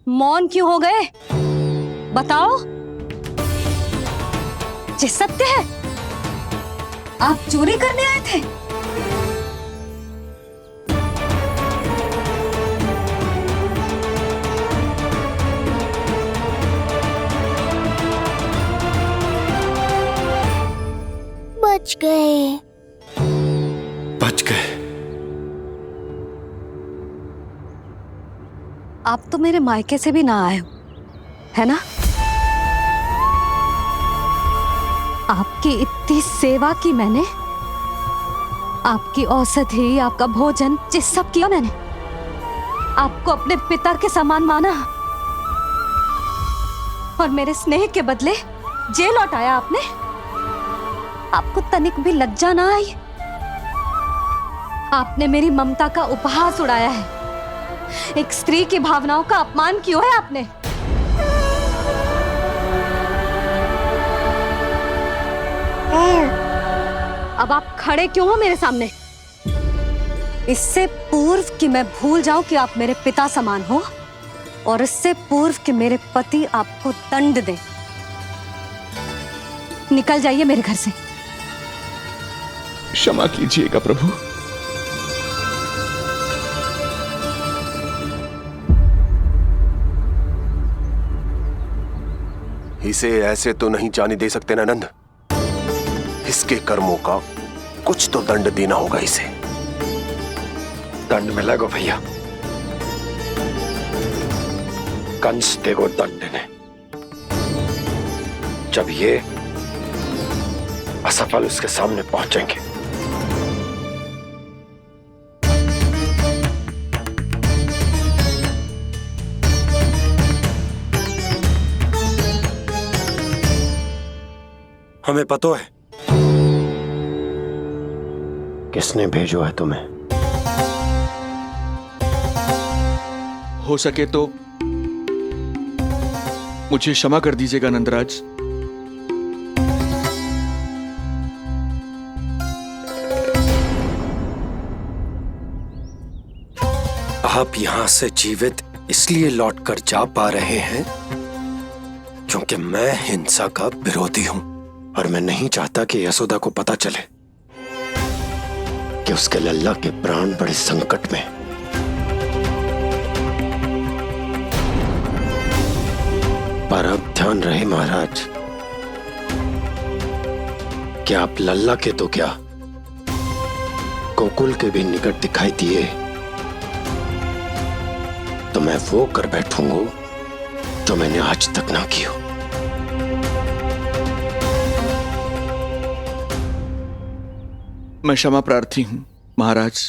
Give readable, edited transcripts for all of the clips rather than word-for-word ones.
मौन क्यों हो गए? बताओ। ये सत्य है? आप चोरी करने आए थे? बच गए। बच गए। आप तो मेरे मायके से भी ना आए हो, है ना? आपकी इतनी सेवा की मैंने, आपकी औषधि, आपका भोजन, ये सब किया मैंने। आपको अपने पिता के समान माना और मेरे स्नेह के बदले जेल लौटाया आपने। आपको तनिक भी लज्जा ना आई? आपने मेरी ममता का उपहास उड़ाया है। एक स्त्री की भावनाओं का अपमान किया है आपने। अब आप खड़े क्यों हो मेरे सामने? इससे पूर्व कि मैं भूल जाऊं कि आप मेरे पिता समान हो, और इससे पूर्व कि मेरे पति आपको दंड दें, निकल जाइए मेरे घर से। क्षमा कीजिएगा प्रभु। इसे ऐसे तो नहीं जाने दे सकते ना नंद। इसके कर्मों का कुछ तो दंड देना होगा इसे। दंड मिलेगा भैया। कंस देगो दंड ने, जब ये असफल उसके सामने पहुंचेंगे। हमें पता है किसने भेजो है तुम्हें। हो सके तो मुझे क्षमा कर दीजिएगा नंदराज। आप यहां से जीवित इसलिए लौटकर जा पा रहे हैं क्योंकि मैं हिंसा का विरोधी हूं, और मैं नहीं चाहता कि यशोदा को पता चले कि उसके लल्ला के प्राण बड़े संकट में। पर अब ध्यान रहे महाराज कि आप लल्ला के तो क्या, गोकुल के भी निकट दिखाई दिए तो मैं वो कर बैठूंगा जो मैंने आज तक ना की हो। मैं क्षमा प्रार्थी हूं महाराज।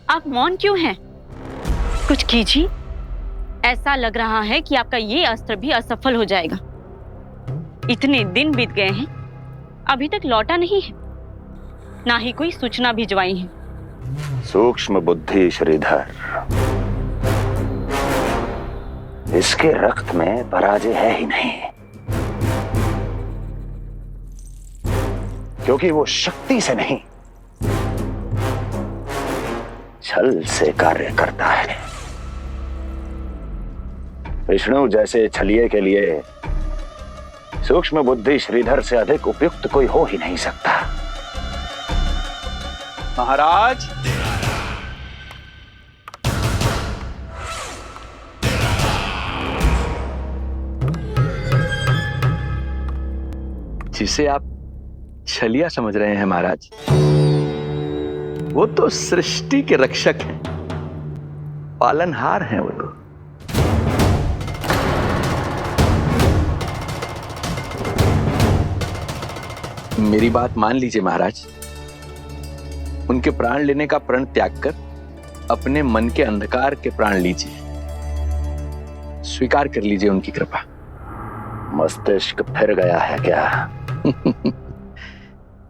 आप मौन क्यों हैं? कुछ कीजिए। ऐसा लग रहा है कि आपका ये अस्त्र भी असफल हो जाएगा। इतने दिन बीत गए हैं, अभी तक लौटा नहीं है, ना ही कोई सूचना भिजवाई है। सूक्ष्म बुद्धि श्रीधर, इसके रक्त में पराजय है ही नहीं, क्योंकि वो शक्ति से नहीं छल से कार्य करता है। विष्णु जैसे छलिए के लिए सूक्ष्म बुद्धि श्रीधर से अधिक उपयुक्त कोई हो ही नहीं सकता। महाराज, जिसे आप छलिया समझ रहे हैं महाराज, वो तो सृष्टि के रक्षक हैं, पालनहार हैं वो तो। मेरी बात मान लीजिए महाराज, उनके प्राण लेने का प्रण त्याग कर अपने मन के अंधकार के प्राण लीजिए, स्वीकार कर लीजिए उनकी कृपा। मस्तिष्क फिर गया है क्या?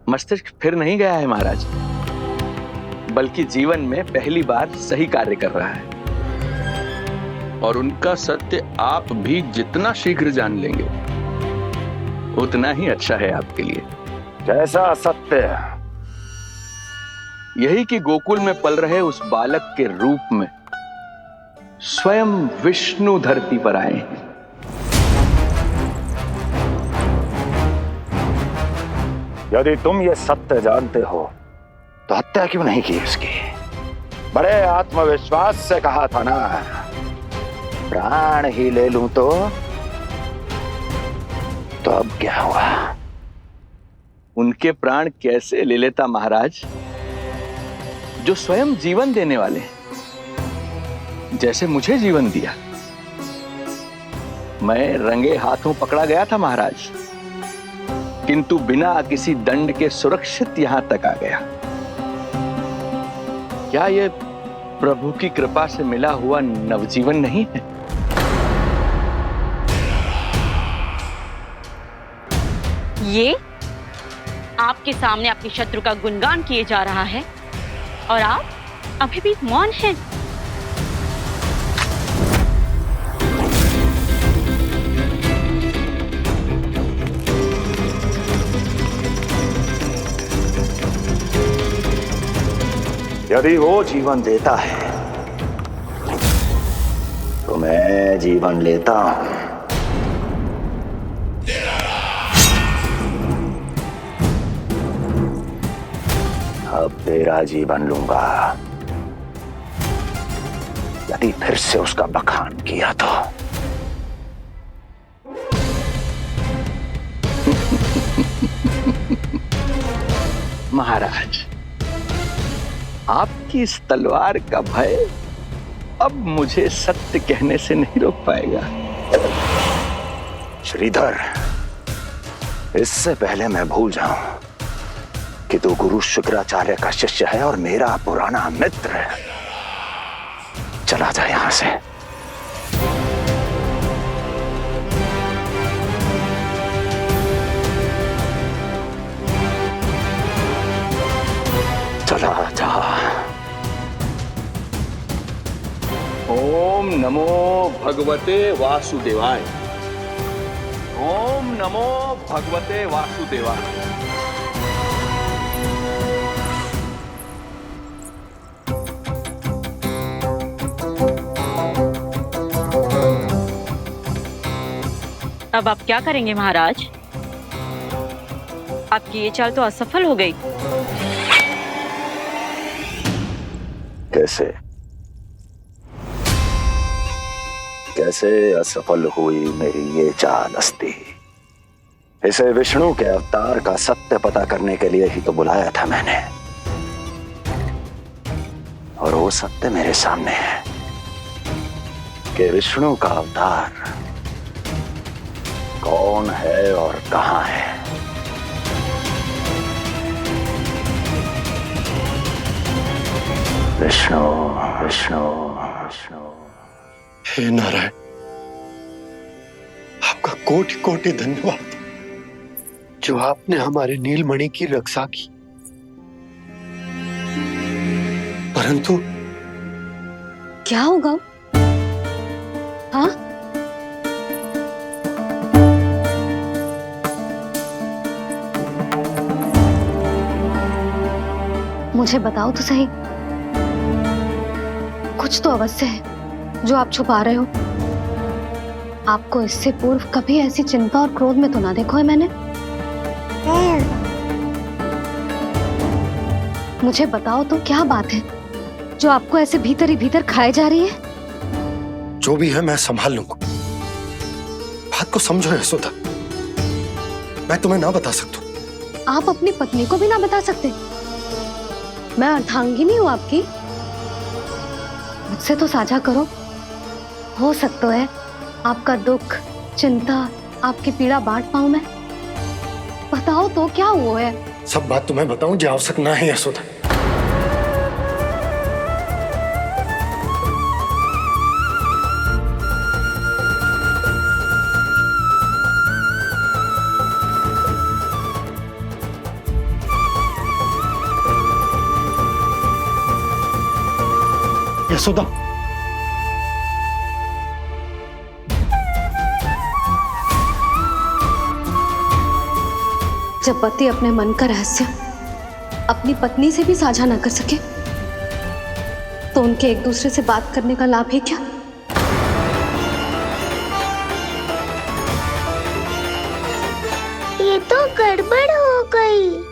मस्तिष्क फिर नहीं गया है महाराज, बल्कि जीवन में पहली बार सही कार्य कर रहा है। और उनका सत्य आप भी जितना शीघ्र जान लेंगे उतना ही अच्छा है आपके लिए। कैसा सत्य? यही कि गोकुल में पल रहे उस बालक के रूप में स्वयं विष्णु धरती पर आए हैं। यदि तुम ये सत्य जानते हो तो हत्या क्यों नहीं की उसकी? बड़े आत्मविश्वास से कहा था ना, प्राण ही ले लूं तो अब क्या हुआ? उनके प्राण कैसे ले लेता महाराज, जो स्वयं जीवन देने वाले हैं, जैसे मुझे जीवन दिया। मैं रंगे हाथों पकड़ा गया था महाराज, किंतु बिना किसी दंड के सुरक्षित यहां तक आ गया। क्या यह प्रभु की कृपा से मिला हुआ नवजीवन नहीं है? ये आपके सामने आपके शत्रु का गुणगान किए जा रहा है और आप अभी भी मौन हैं। यदि वो जीवन देता है तो मैं जीवन लेता हूं। अब तेरा जीवन लूंगा यदि फिर से उसका बखान किया तो। महाराज, आपकी इस तलवार का भय अब मुझे सत्य कहने से नहीं रोक पाएगा। श्रीधर, इससे पहले मैं भूल जाऊं कि तू गुरु शुक्राचार्य का शिष्य है और मेरा पुराना मित्र है, चला जा यहां से। चला जा। ओम नमो भगवते वासुदेवाय। ओम नमो भगवते वासुदेवाय। अब आप क्या करेंगे महाराज? आपकी ये चाल तो असफल हो गई। कैसे कैसे असफल हुई मेरी ये चाल अस्ती? इसे विष्णु के अवतार का सत्य पता करने के लिए ही तो बुलाया था मैंने, और वो सत्य मेरे सामने है कि विष्णु का अवतार कौन है और कहां है। विष्णु विष्णु विष्णु। हे नारायण, आपका कोटि कोटि धन्यवाद जो आपने हमारे नीलमणि की रक्षा की। परंतु क्या होगा? हाँ, मुझे बताओ तो सही, कुछ तो अवश्य है जो आप छुपा रहे हो। आपको इससे पूर्व कभी ऐसी चिंता और क्रोध में तो ना देखो है मैंने। मुझे बताओ तो क्या बात है जो आपको ऐसे भीतर ही भीतर खाए जा रही है? जो भी है मैं संभाल लूंगा। बात को समझो यशोदा, मैं तुम्हें ना बता सकता। आप अपनी पत्नी को भी ना बता सकते? मैं अर्धांगिनी हूँ आपकी, मुझसे तो साझा करो। हो सकता है आपका दुख, चिंता, आपकी पीड़ा बांट पाऊं मैं। बताओ तो क्या हुआ है? सब बात तुम्हें बताऊं जो आवश्यक ना है यशोदा। यशोदा, जब पति अपने मन का रहस्य अपनी पत्नी से भी साझा न कर सके तो उनके एक दूसरे से बात करने का लाभ है क्या? ये तो गड़बड़ हो गई।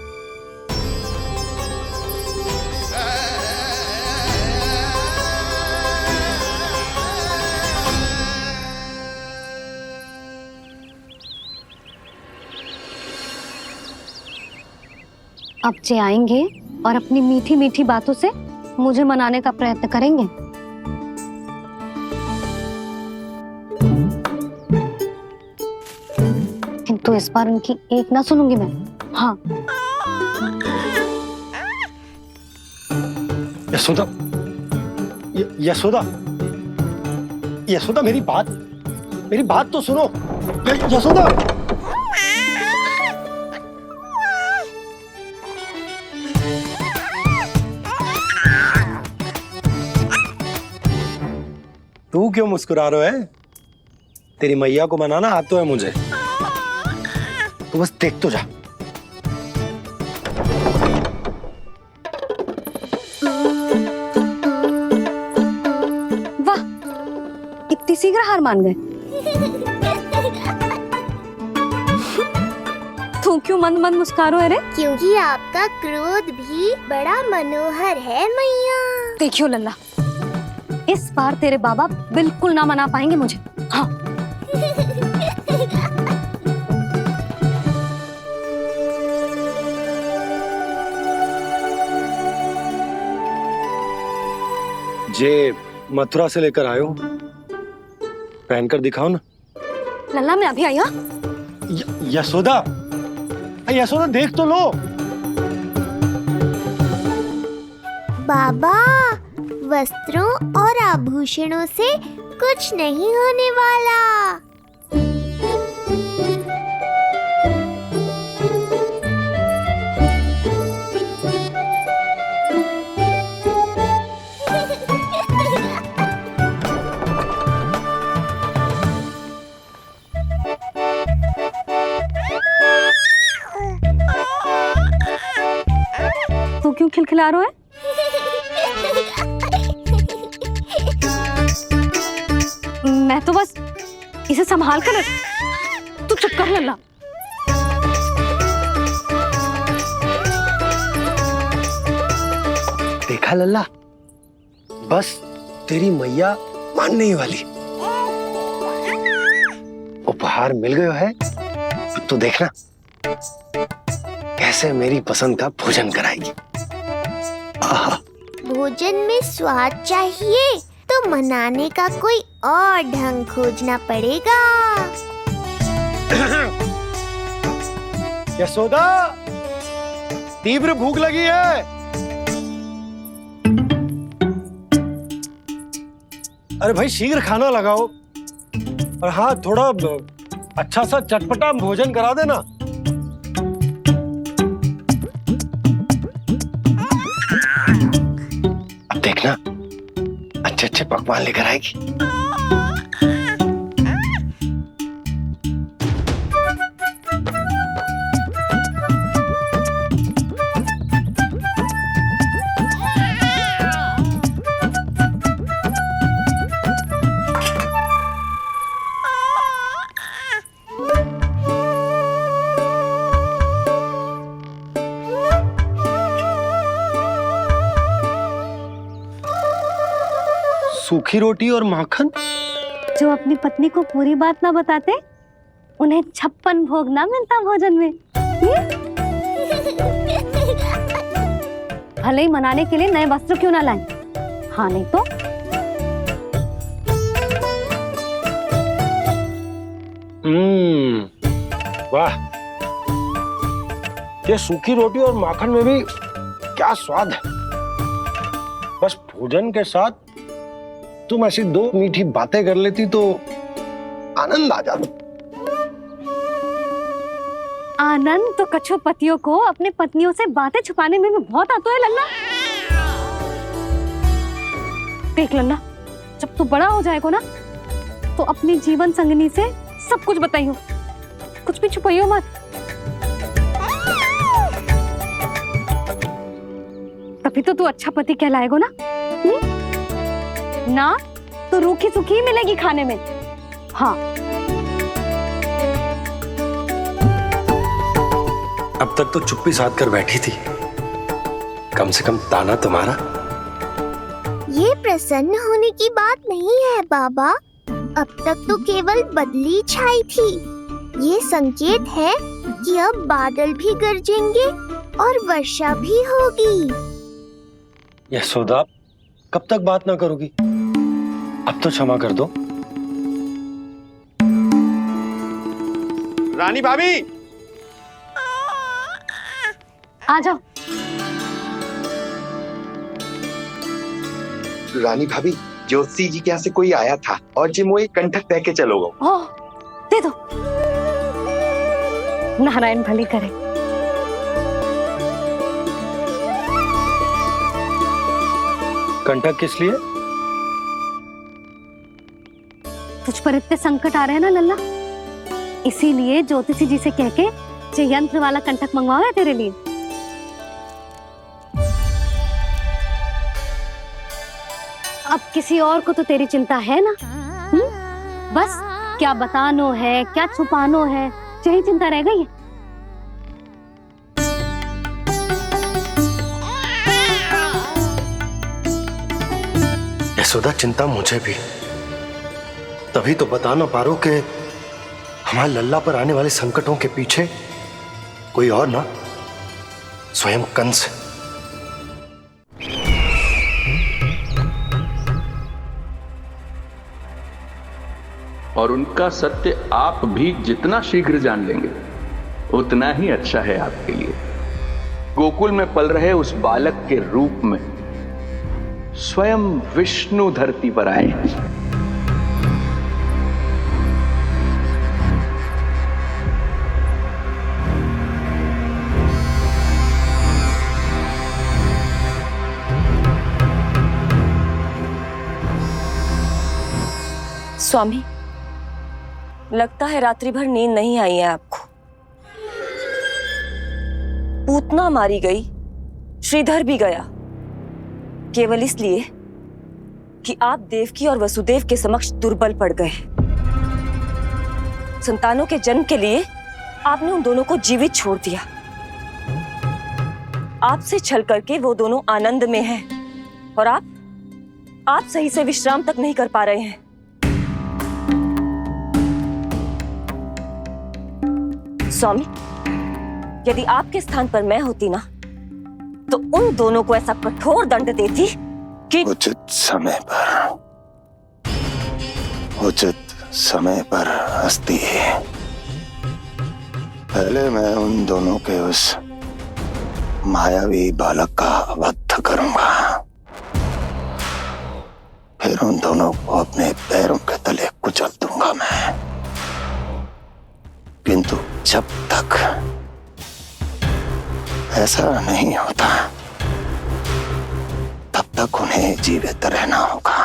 अब जे आएंगे और अपनी मीठी मीठी बातों से मुझे मनाने का प्रयत्न करेंगे। किंतु इस बार उनकी एक ना सुनूंगी मैं। हाँ, यशोदा, यशोदा, यशोदा, मेरी बात तो सुनो। यशोदा, तू क्यों मुस्कुरा रहे है? तेरी मैया को मनाना आता है मुझे, तू बस देख तो जा। वाह, इतनी शीघ्र हार मान गए। तू क्यों मंद मंद मुस्कुरा रहे रे? क्योंकि आपका क्रोध भी बड़ा मनोहर है मैया। देखियो लल्ला, इस बार तेरे बाबा बिल्कुल ना मना पाएंगे मुझे। हाँ, जे मथुरा से लेकर आयो, पहनकर दिखाओ ना। लल्ला मैं अभी आई। हाँ, यशोदा, यशोदा देख तो लो। बाबा, वस्त्रों और आभूषणों से कुछ नहीं होने वाला। तू क्यों खिलखिला रहा है? मैं तो बस इसे संभाल कर तू चुप कर लल्ला। देखा लल्ला, बस तेरी मैया मानने ही वाली। उपहार मिल गयो है, अब तो देखना कैसे मेरी पसंद का भोजन कराएगी। आहा, भोजन में स्वाद चाहिए तो मनाने का कोई और ढंग खोजना पड़ेगा। यशोदा, तीव्र भूख लगी है। अरे भाई शीघ्र खाना लगाओ, और हाँ थोड़ा अच्छा सा चटपटा भोजन करा देना। अब देखना अच्छे अच्छे पकवान लेकर आएगी। सूखी रोटी और माखन। जो अपनी पत्नी को पूरी बात ना बताते उन्हें 56 भोग ना मिलता भोजन में। भले ही मनाने के लिए नए वस्त्र क्यों ना लाएं, हाँ नहीं तो वाह, ये सूखी रोटी और माखन में भी क्या स्वाद है। बस भोजन के साथ तुम ऐसी दो मीठी बातें कर लेती तो आनंद आ जाता। आनंद तो कछुआ पतियों को अपने पत्नियों से बातें छुपाने में भी बहुत आता है लल्ला। देख लल्ला, जब तू बड़ा हो जाएगा ना तो अपनी जीवन संगनी से सब कुछ बताइयो, कुछ भी छुपाइयो मत। तभी तो तू अच्छा पति कहलाएगा ना। ना तो रूखी सूखी मिलेगी खाने में। हाँ, अब तक तो चुप्पी साध कर बैठी थी, कम से कम ताना तुम्हारा। ये प्रसन्न होने की बात नहीं है बाबा, अब तक तो केवल बदली छाई थी। ये संकेत है कि अब बादल भी गरजेंगे और वर्षा भी होगी। यशोदा, कब तक बात ना करोगी? अब तो क्षमा कर दो। रानी भाभी, आ जाओ। रानी भाभी, ज्योति जी के यहाँ से कोई आया था और जी मुझे कंठक दे के चलो गो। ओह, दे दो। नारायण भली करे। कंठक किस लिए? तुझ पर इतने संकट आ रहे हैं ना लल्ला, इसीलिए ज्योतिषी जी से कह के जो यंत्र वाला कंठक मंगवाओ है तेरे लिए। अब किसी और को तो तेरी चिंता है ना? बस क्या बतानो है, क्या छुपानो है, यही चिंता रह गई है। यशोदा, चिंता मुझे भी, तभी तो बता ना पा रहा हूं कि हमारे लल्ला पर आने वाले संकटों के पीछे कोई और ना, स्वयं कंस। और उनका सत्य आप भी जितना शीघ्र जान लेंगे उतना ही अच्छा है आपके लिए। गोकुल में पल रहे उस बालक के रूप में स्वयं विष्णु धरती पर आए। स्वामी, लगता है रात्रि भर नींद नहीं आई है आपको। पूतना मारी गई, श्रीधर भी गया, केवल इसलिए कि आप देवकी और वसुदेव के समक्ष दुर्बल पड़ गए। संतानों के जन्म के लिए आपने उन दोनों को जीवित छोड़ दिया। आपसे छल करके वो दोनों आनंद में हैं और आप सही से विश्राम तक नहीं कर पा रहे हैं। स्वामी, यदि आपके स्थान पर मैं होती ना तो उन दोनों को ऐसा कठोर दंड देती कि उचित समय पर हस्ती। पहले मैं उन दोनों के उस मायावी बालक का वध करूंगा, फिर उन दोनों को अपने पैरों के तले कुचल दूंगा मैं। किंतु जब तक ऐसा नहीं होता तब तक उन्हें जीवित रहना होगा,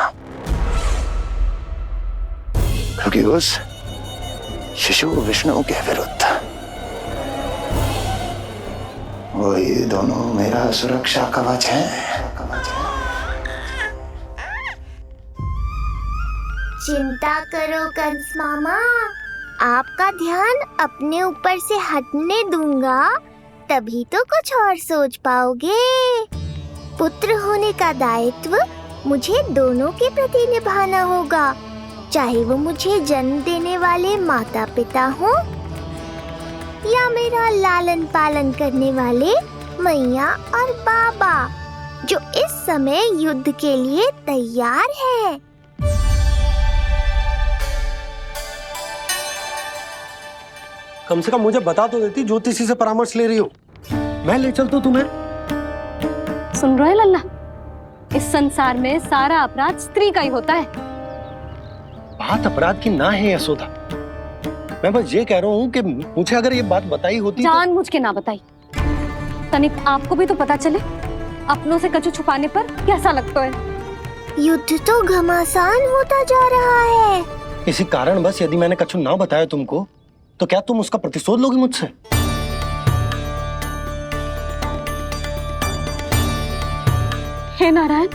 क्योंकि उस शिशु विष्णु के विरुद्ध वही दोनों मेरा सुरक्षा कवच है। चिंता करो कंस मामा, आपका ध्यान अपने ऊपर से हटने दूंगा, तभी तो कुछ और सोच पाओगे। पुत्र होने का दायित्व मुझे दोनों के प्रति निभाना होगा, चाहे वो मुझे जन्म देने वाले माता पिता हों या मेरा लालन पालन करने वाले मैया और बाबा, जो इस समय युद्ध के लिए तैयार है। कम से कम मुझे बता तो देती, ज्योतिषी से परामर्श ले रही हो, मैं ले चलता तुम्हें। सुन रहे लल्ला, इस संसार में सारा अपराध स्त्री का ही होता है। बात अपराध की ना है यशोदा, मैं बस ये कह रहा हूँ कि मुझे अगर ये बात बताई होती जानबूझ के ना बताई। तनिक आपको भी तो पता चले अपनों से कछु छुपाने पर कैसा लगता है। युद्ध तो घमासान होता जा रहा है। इसी कारण बस यदि मैंने कछु ना बताया तुमको तो क्या तुम उसका प्रतिशोध लोगी मुझसे? हे नारायण,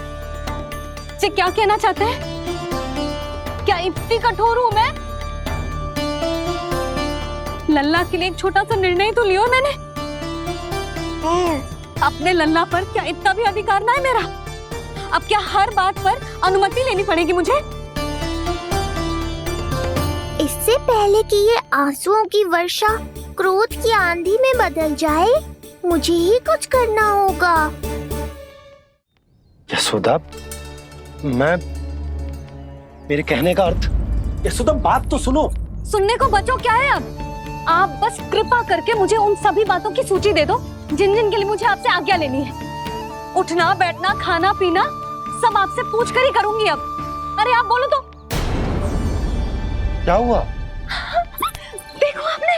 जी क्या कहना चाहते हैं? क्या इतनी कठोर हूं मैं? लल्ला के लिए एक छोटा सा निर्णय तो लियो मैंने। अपने लल्ला पर क्या इतना भी अधिकार ना है मेरा? अब क्या हर बात पर अनुमति लेनी पड़ेगी मुझे? इससे पहले कि ये आंसुओं की वर्षा क्रोध की आंधी में बदल जाए, मुझे ही कुछ करना होगा। यशोदा, मेरे कहने का अर्थ। यशोदा, बात तो सुनो। सुनने को बचो क्या है अब? आप बस कृपा करके मुझे उन सभी बातों की सूची दे दो जिन जिन के लिए मुझे आपसे आज्ञा लेनी है। उठना, बैठना, खाना, पीना सब आपसे पूछ कर ही करूंगी अब। अरे आप बोलो तो। क्या हुआ? देखो आपने।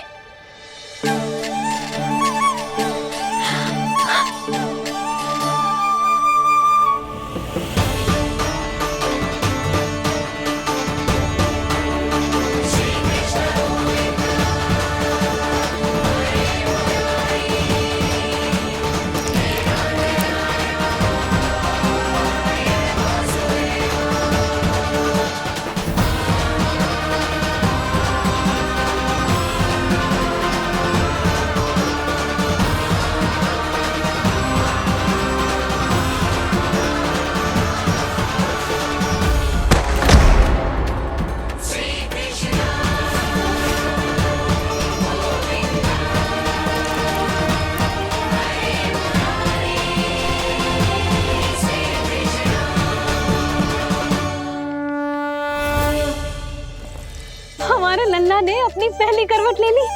हमारे लल्ला ने अपनी पहली करवट ले ली।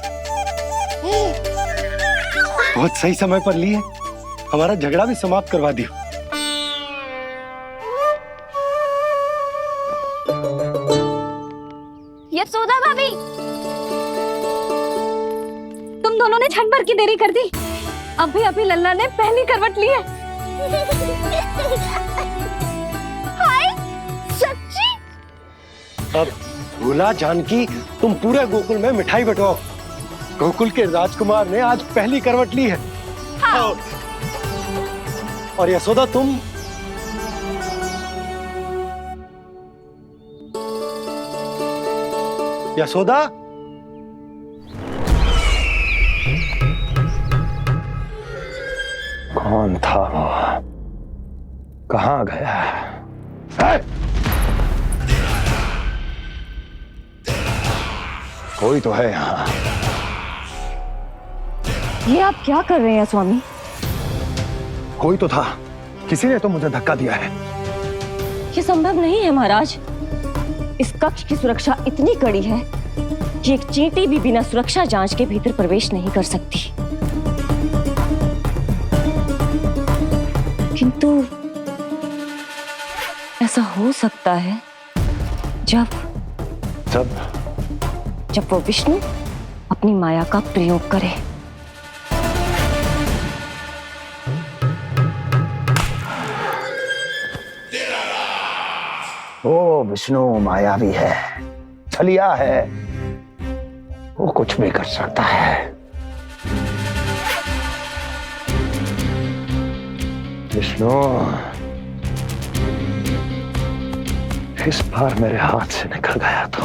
बहुत सही समय पर ली है। हमारा झगड़ा भी समाप्त करवा दियो। यशोदा भाभी, तुम दोनों ने क्षण भर की देरी कर दी। अभी अभी लल्ला ने पहली करवट ली है। हाय, सच्ची? अब भूला जानकी, तुम पूरे गोकुल में मिठाई बंटवाओ। गोकुल के राजकुमार ने आज पहली करवट ली है। हाँ। और यशोदा, तुम यशोदा, कौन था वो? कहाँ गया? है? कोई तो है यहाँ। ये आप क्या कर रहे हैं स्वामी? कोई तो था, किसी ने तो मुझे धक्का दिया है। ये संभव नहीं है महाराज। इस कक्ष की सुरक्षा इतनी कड़ी है कि एक चींटी भी बिना सुरक्षा जांच के भीतर प्रवेश नहीं कर सकती। किंतु ऐसा हो सकता है जब वो विष्णु अपनी माया का प्रयोग करे। ओ विष्णु मायावी है, छलिया है, वो कुछ भी कर सकता है। विष्णु, इस बार मेरे हाथ से निकल गया तो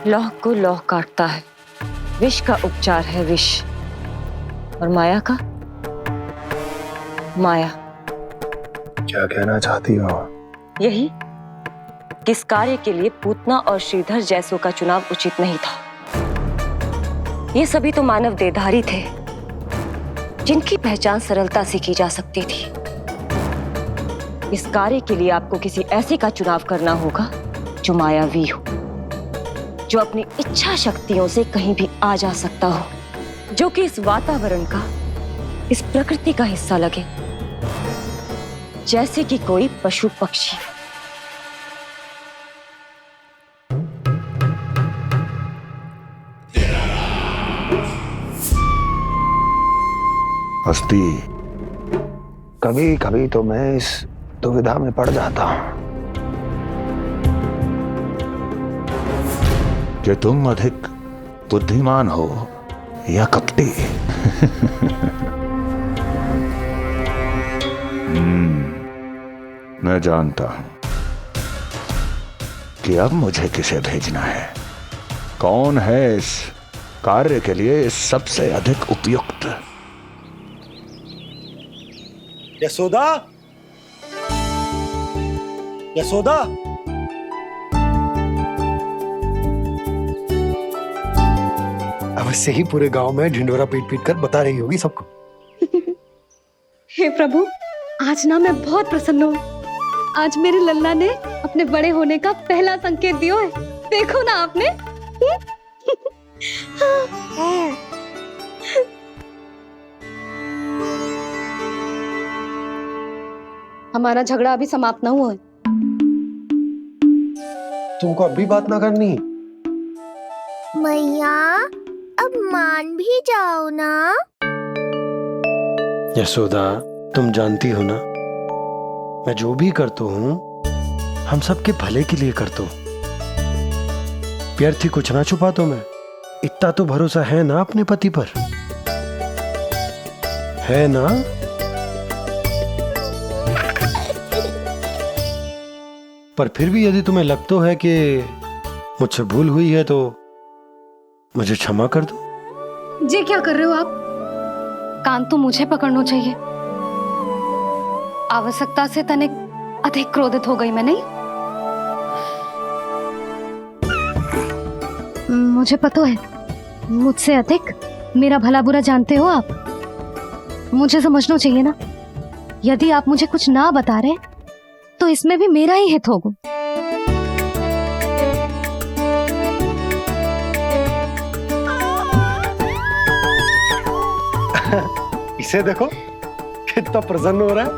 लौह को लौह काटता है। विष का उपचार है विष, और माया का माया। क्या कहना चाहती हो? यही कि इस कार्य के लिए पूतना और श्रीधर जैसों का चुनाव उचित नहीं था। ये सभी तो मानव देहधारी थे जिनकी पहचान सरलता से की जा सकती थी। इस कार्य के लिए आपको किसी ऐसे का चुनाव करना होगा जो मायावी हो, जो अपनी इच्छा शक्तियों से कहीं भी आ जा सकता हो, जो कि इस वातावरण का, इस प्रकृति का हिस्सा लगे, जैसे कि कोई पशु पक्षी। हस्ती, कभी कभी तो मैं इस दुविधा में पड़ जाता हूं कि तुम अधिक बुद्धिमान हो या कपटी। मैं जानता हूं कि अब मुझे किसे भेजना है, कौन है इस कार्य के लिए सबसे अधिक उपयुक्त। यशोदा, यशोदा, अवश्य ही पूरे गांव में ढिंडोरा पीट पीट कर बता रही होगी सबको। हे प्रभु, आज ना मैं बहुत प्रसन्न हूँ। आज मेरे लल्ला ने अपने बड़े होने का पहला संकेत दिया है। देखो ना आपने। हमारा झगड़ा अभी समाप्त ना हुआ है। तुमको अब भी बात ना करनी? मैया, अब मान भी जाओ ना। यशोदा, तुम जानती हो ना, मैं जो भी करता हूँ हम सबके भले के लिए करता हूँ। व्यर्थ ही कुछ ना छुपा तो मैं। इतना तो भरोसा है ना अपने पति पर, है ना? पर फिर भी यदि तुम्हें लगता है कि मुझसे भूल हुई है तो मुझे क्षमा कर दो। जी क्या कर रहे हो आप? कान तो मुझे पकड़ना चाहिए। आवश्यकता से तनिक अधिक क्रोधित हो गई मैं, नहीं? मुझे पता है, मुझसे अधिक मेरा भला बुरा जानते हो आप। मुझे समझना चाहिए ना, यदि आप मुझे कुछ ना बता रहे तो इसमें भी मेरा ही हित होगा। इसे देखो कितना प्रसन्न हो रहा है।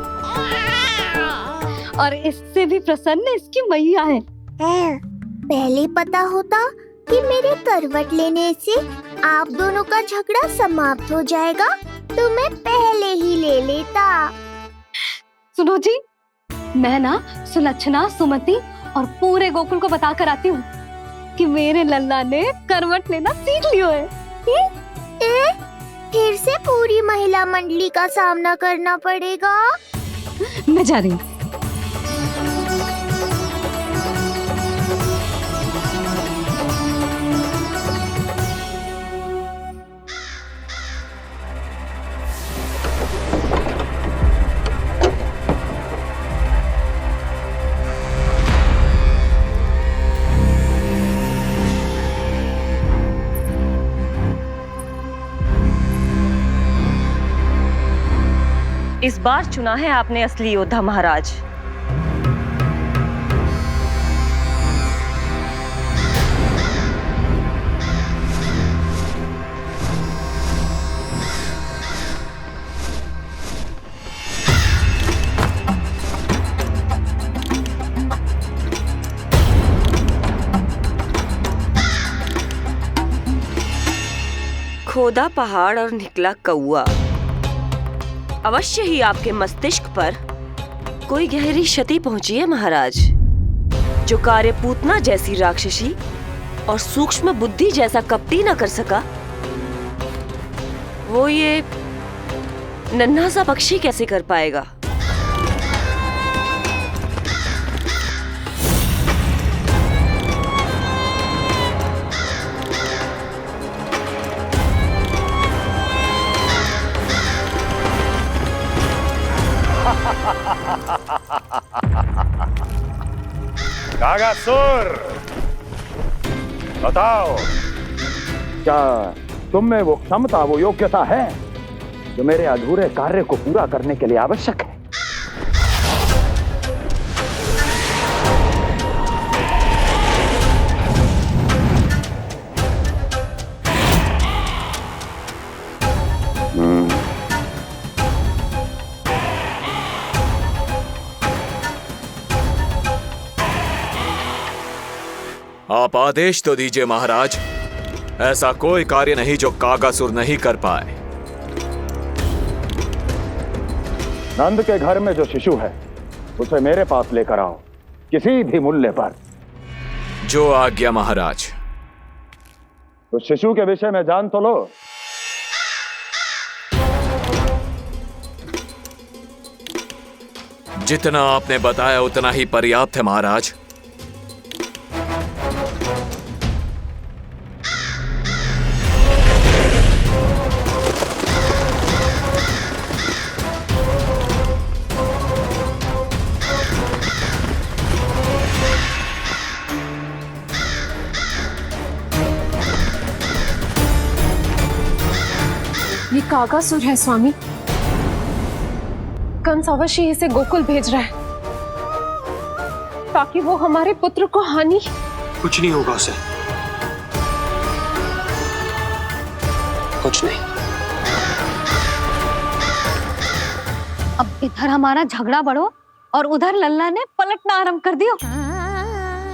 और इससे भी प्रसन्न इसकी मैया है। पहले पता होता कि मेरे करवट लेने से आप दोनों का झगड़ा समाप्त हो जाएगा तो मैं पहले ही ले लेता। सुनो जी, मैं ना सुलक्षणा, सुमति और पूरे गोकुल को बता कर आती हूँ कि मेरे लल्ला ने करवट लेना सीख लियो है। फिर से पूरी महिला मंडली का सामना करना पड़ेगा। मैं जा रही हूँ। इस बार चुना है आपने असली योद्धा महाराज। खोदा पहाड़ और निकला कौआ। अवश्य ही आपके मस्तिष्क पर कोई गहरी क्षति पहुंची है महाराज। जो कार्य पूतना जैसी राक्षसी और सूक्ष्म बुद्धि जैसा कपटी न कर सका, वो ये नन्हा सा पक्षी कैसे कर पाएगा? कागासुर, बताओ, क्या तुम में वो क्षमता, वो योग्यता है जो मेरे अधूरे कार्य को पूरा करने के लिए आवश्यक है? आप आदेश तो दीजिए महाराज। ऐसा कोई कार्य नहीं जो कागासुर नहीं कर पाए। नंद के घर में जो शिशु है उसे मेरे पास लेकर आओ, किसी भी मूल्य पर। जो आज्ञा महाराज। तो शिशु के विषय में जान तो लो। जितना आपने बताया उतना ही पर्याप्त है महाराज। ये कागासुर है स्वामी। कंस अवश्य इसे गोकुल भेज रहा है ताकि वो हमारे पुत्र को हानि। कुछ नहीं होगा उसे, कुछ नहीं। अब इधर हमारा झगड़ा बढ़ो और उधर लल्ला ने पलटना आरंभ कर दियो।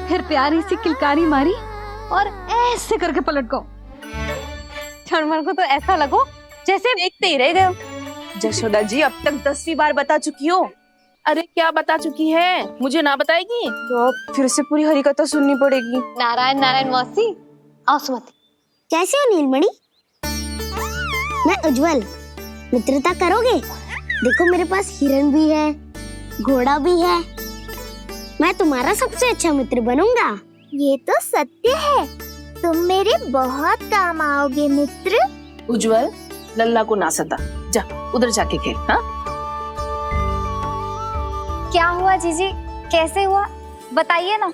फिर प्यारी सी किलकारी मारी और ऐसे करके पलट गो। क्षणभर को तो ऐसा लगो जैसे देखते ही रह गए। जशोदा जी अब तक 10वीं बार बता चुकी हो। अरे क्या बता चुकी है, मुझे ना बताएगी? तो अब फिर से पूरी हरिकथा सुननी पड़ेगी। नारायण नारायण मौसी, आओ सुमति। कैसे हो नीलमणि? मैं उज्जवल, मित्रता करोगे? देखो मेरे पास हिरन भी है, घोड़ा भी है। मैं तुम्हारा सबसे अच्छा मित्र बनूंगा। ये तो सत्य है, तुम मेरे बहुत काम आओगे मित्र। उज्जवल, लल्ला को ना सता, जा उधर जाके खेल। हाँ, क्या हुआ जीजी, कैसे हुआ बताइए ना।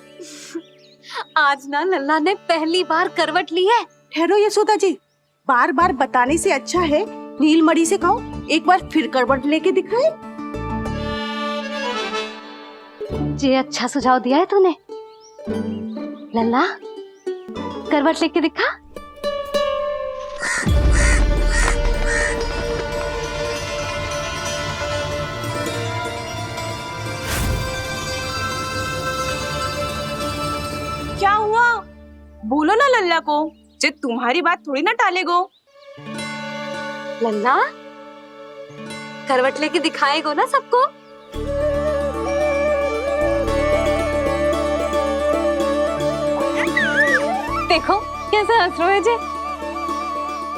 आज ना लल्ला ने पहली बार करवट ली है। ठहरो यशोदा जी, बार बार बताने से अच्छा है नीलमणि से कहो एक बार फिर करवट लेके दिखाए। ये अच्छा सुझाव दिया है तूने। लल्ला करवट लेके दिखा। क्या हुआ? बोलो ना लल्ला को, जे तुम्हारी बात थोड़ी ना टालेगो। लल्ला करवट लेके दिखाएगो ना सबको। देखो कैसे हंस रहे जे।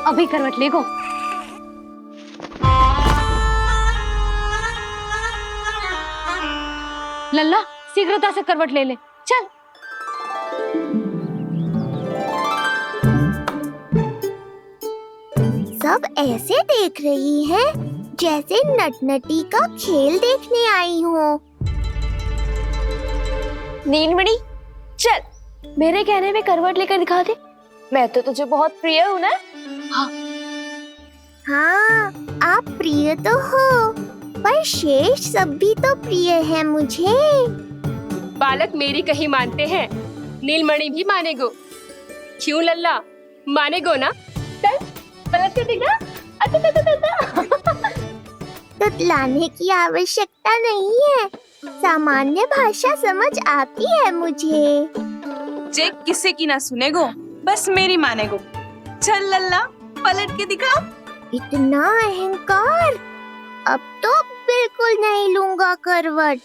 अभी करवट लेगो। लल्ला शीघ्रता से करवट ले ले, चल। सब ऐसे देख रही है जैसे नटनटी का खेल देखने आई हो। नीलमणि चल, मेरे कहने में करवट लेकर दिखा दे। मैं तो तुझे बहुत प्रिय हूँ ना। हाँ, आप प्रिय तो हो, पर शेष सब भी तो प्रिय है मुझे। बालक मेरी कहीं मानते हैं, नीलमणि भी मानेगो। क्यों लल्ला, मानेगो ना? चल पलट के दिखा। तुतलाने की आवश्यकता नहीं है, सामान्य भाषा समझ आती है मुझे। जे किसी की ना सुनेगो, बस मेरी मानेगो। चल लल्ला पलट के दिखा। इतना अहंकार, अब तो बिल्कुल नहीं लूंगा करवट।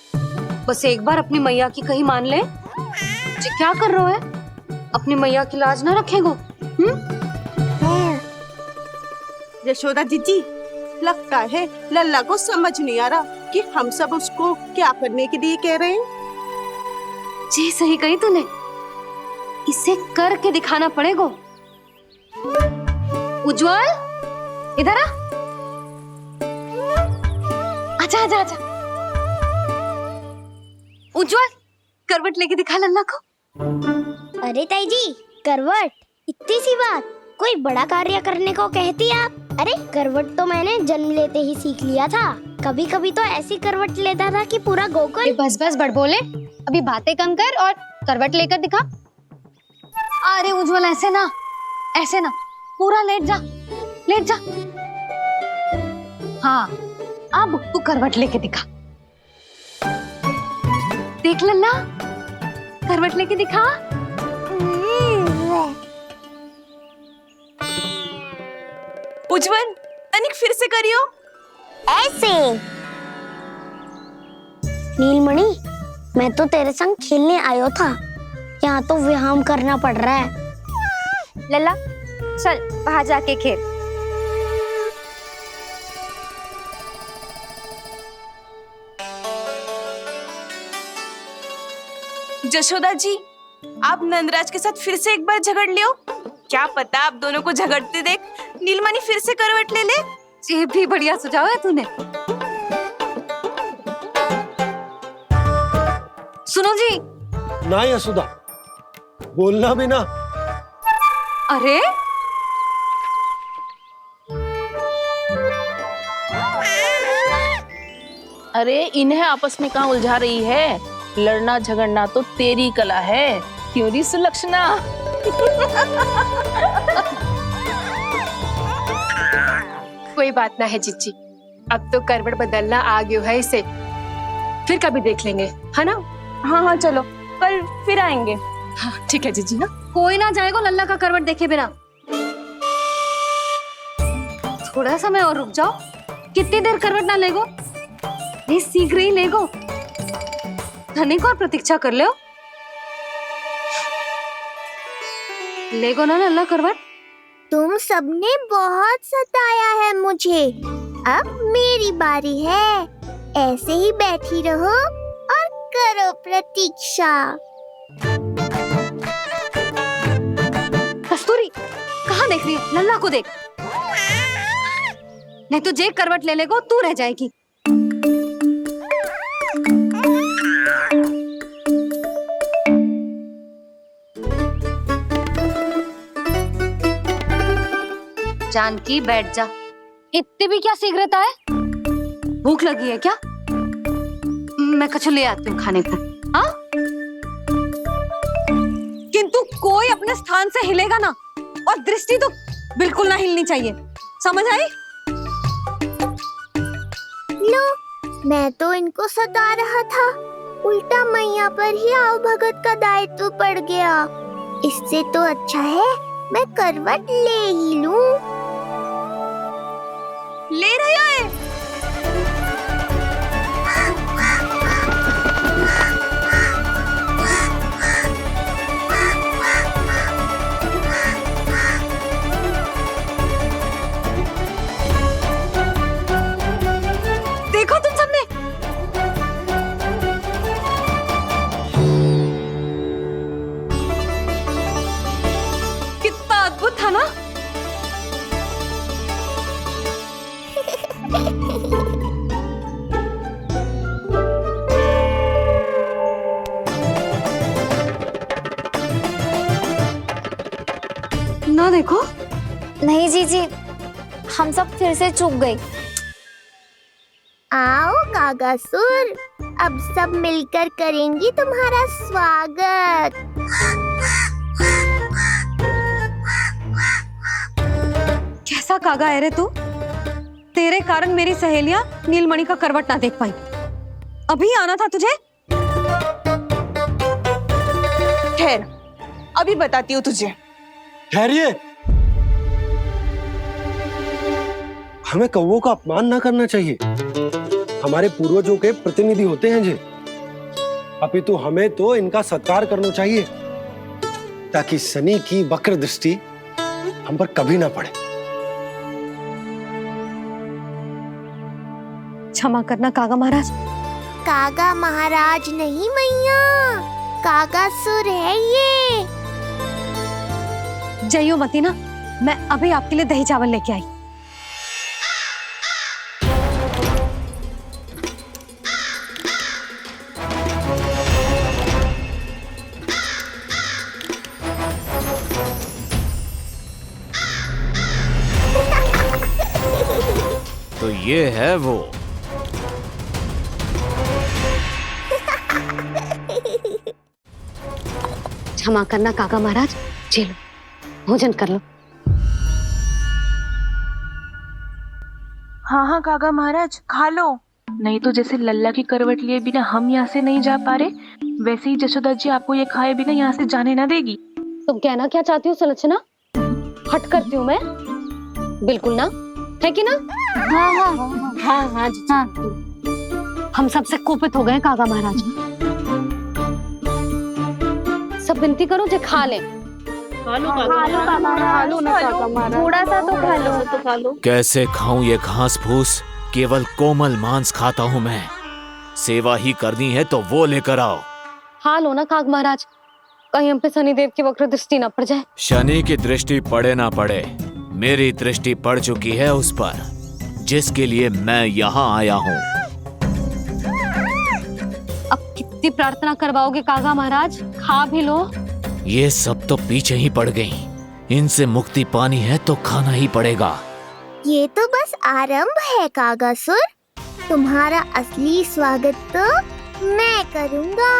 बस एक बार अपनी मैया की कहीं मान ले। जी क्या कर रहे हो? अपनी मैया की लाज ना रखेगो। यशोदा जीजी, लगता है लल्ला को समझ नहीं आ रहा कि हम सब उसको क्या करने के लिए कह रहे हैं। जी सही कही तूने, इसे करके दिखाना पड़ेगा। उज्जवल इधर आ। आजा आजा आजा। उज्जवल करवट लेके दिखा लल्ला को। अरे ताई जी, करवट? इतनी सी बात, कोई बड़ा कार्य करने को कहती आप? अरे करवट तो मैंने जन्म लेते ही सीख लिया था। कभी कभी तो ऐसी करवट लेता था कि पूरा गोकुल। बस बस बड़ बोले, अभी बातें कम कर और करवट लेकर दिखा। अरे उज्जवल ऐसे ना, ऐसे ना, पूरा लेट जा, लेट जा। हाँ अब तू करवट लेके दिखा। देख लल्ला, करवट लेके दिखा। उज्जवल तनिक फिर से करियो। ऐसे नीलमणि, मैं तो तेरे संग खेलने आयो था, यहाँ तो व्यायाम करना पड़ रहा है। लल्ला चल बाहर जाके खेल। जशोदा जी, आप नंदराज के साथ फिर से एक बार झगड़ लियो। क्या पता आप दोनों को झगड़ते देख नीलमणि फिर से करवट ले ले। ये भी बढ़िया सुझाव है तूने। सुनो जी। ना यशोदा, बोलना भी ना। अरे अरे इन्हें आपस में कहाँ उलझा रही है? लड़ना झगड़ना तो तेरी कला है, क्यों री सुलक्षणा? कोई बात ना है जीजी, अब तो करवट बदलना आ गयो है इसे, फिर कभी देख लेंगे, है ना? हाँ हाँ चलो, कल फिर आएंगे। हाँ ठीक है जीजी। हाँ कोई ना जाएगा लल्ला का करवट देखे बिना। थोड़ा समय और रुक जाओ। कितनी देर करवट ना लेगो? ये शीघ्र ही लेगो। धनिक और प्रतीक्षा कर लो। लेगो ना लल्ला करवट। तुम सबने बहुत सताया है मुझे, अब मेरी बारी है। ऐसे ही बैठी रहो और करो प्रतीक्षा। कस्तूरी कहाँ देख रही है? लल्ला को देख, नहीं तो जे करवट ले लेगो तू रह जाएगी। जानकी बैठ जा। इतनी भी क्या शीघ्रता है? भूख लगी है क्या? मैं कछु ले आती हूँ खाने को। हाँ? किंतु कोई अपने स्थान से हिलेगा ना, और दृष्टि तो बिल्कुल ना हिलनी चाहिए, समझ आई? लो, मैं तो इनको सता रहा था, उल्टा मैया पर ही आओ भगत का दायित्व पड़ गया। इससे तो अच्छा है मैं करवट ले ही लूं। ले रहे हो? देखो तुम सबने, कितना अद्भुत था ना? ना देखो। नहीं जीजी, हम सब फिर से चूक गए। आओ कागासुर, अब सब मिलकर करेंगी तुम्हारा स्वागत। कैसा कागा है रे तू? तेरे कारण मेरी सहेलियां नीलमणि का करवट ना देख पाई। अभी आना था तुझे। ठहर, अभी बताती हूँ तुझे। ठहरिए, हमें कौवों का अपमान ना करना चाहिए। हमारे पूर्वजों के प्रतिनिधि होते हैं जी। अपितु हमें तो इनका सत्कार करना चाहिए, ताकि शनि की वक्र दृष्टि हम पर कभी ना पड़े। क्षमा करना कागा महाराज। कागा महाराज नहीं मैया, कागासुर है ये। जइयो मती ना, मैं अभी आपके लिए दही चावल लेके आई। तो ये है वो। क्षमा करना काका महाराज, चलो भोजन कर लो। हाँ हाँ काका महाराज, खा लो। नहीं तो जैसे लल्ला की करवट लिए बिना हम यहाँ से नहीं जा पा रहे, वैसे ही जशोदा जी आपको ये खाए बिना यहाँ से जाने ना देगी। तुम कहना क्या चाहती हो सुलक्षणा? हट करती हूँ मैं? बिल्कुल ना, है कि ना? हाँ हाँ हाँ हाँ हाँ। हम सबसे कुपित हो गए कागा महाराज। सब विनती करो जो खा ले। थोड़ा सा तो खा लो। कैसे खाऊं ये घास फूस? केवल कोमल मांस खाता हूं मैं। सेवा ही करनी है तो वो लेकर आओ। खा लो ना काग महाराज, कहीं हम पे शनिदेव की वक्र दृष्टि ना पड़ जाए। शनि की दृष्टि पड़े ना पड़े, मेरी दृष्टि पड़ चुकी है उस पर जिसके लिए मैं यहाँ आया हूँ। अब कितनी प्रार्थना करवाओगे कागा महाराज, खा भी लो। ये सब तो पीछे ही पड़ गई, इनसे मुक्ति पानी है तो खाना ही पड़ेगा। ये तो बस आरंभ है कागासुर, तुम्हारा असली स्वागत तो मैं करूँगा।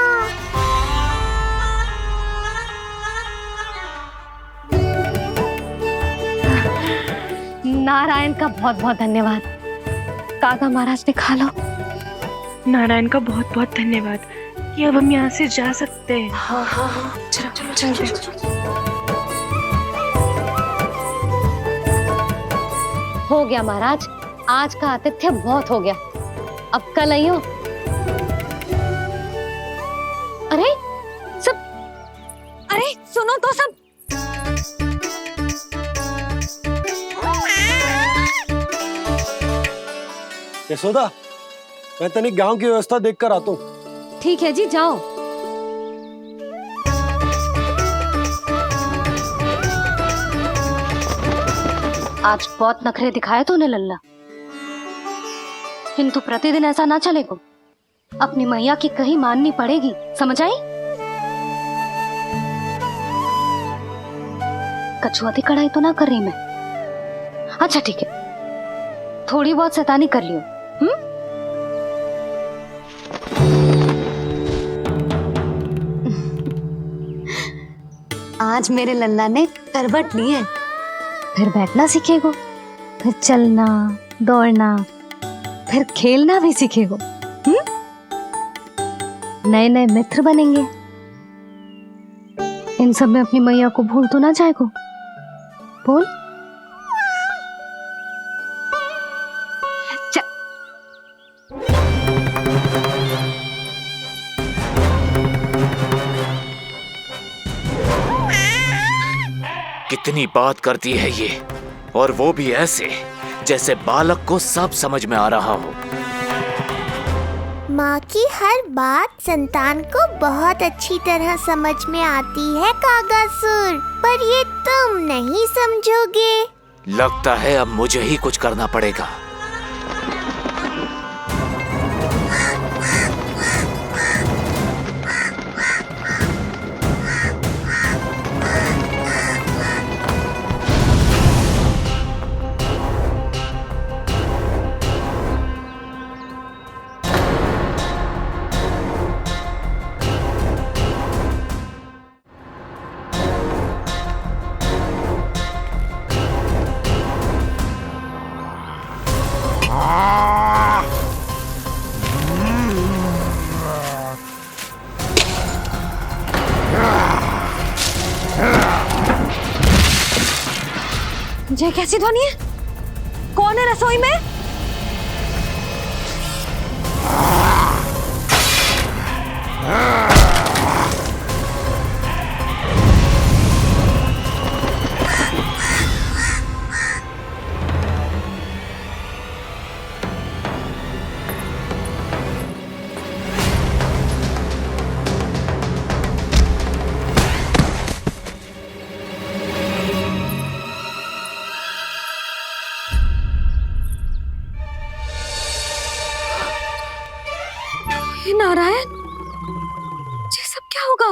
नारायण का बहुत बहुत धन्यवाद। कागा महाराज ने खा लो। नारायण का बहुत बहुत धन्यवाद कि अब हम यहाँ से जा सकते हैं। चलो। हो गया महाराज, आज का आतिथ्य बहुत हो गया, अब कल आइयो। अरे सुनो तो सब। यशोदा, मैं तनिक गांव की व्यवस्था देखकर आता हूँ। ठीक है जी, जाओ। आज बहुत नखरे दिखाए तूने लल्ला, किंतु प्रतिदिन ऐसा ना चलेगा। अपनी मैया की कहीं माननी पड़ेगी, समझ आई? कछुआती कढ़ाई तो ना कर रही मैं। अच्छा ठीक है, थोड़ी बहुत शैतानी कर लियो। आज मेरे लल्ला ने करवट ली है, फिर बैठना सीखेगो, फिर चलना दौड़ना, फिर खेलना भी सीखेगो। नए नए मित्र बनेंगे। इन सब में अपनी मैया को भूल तो ना जाएगो। बोल। कितनी बात करती है ये, और वो भी ऐसे जैसे बालक को सब समझ में आ रहा हो। माँ की हर बात संतान को बहुत अच्छी तरह समझ में आती है कागासुर, पर ये तुम नहीं समझोगे। लगता है अब मुझे ही कुछ करना पड़ेगा। ये कैसी ध्वनि है? कौन है रसोई में? नारायण, ये सब क्या होगा?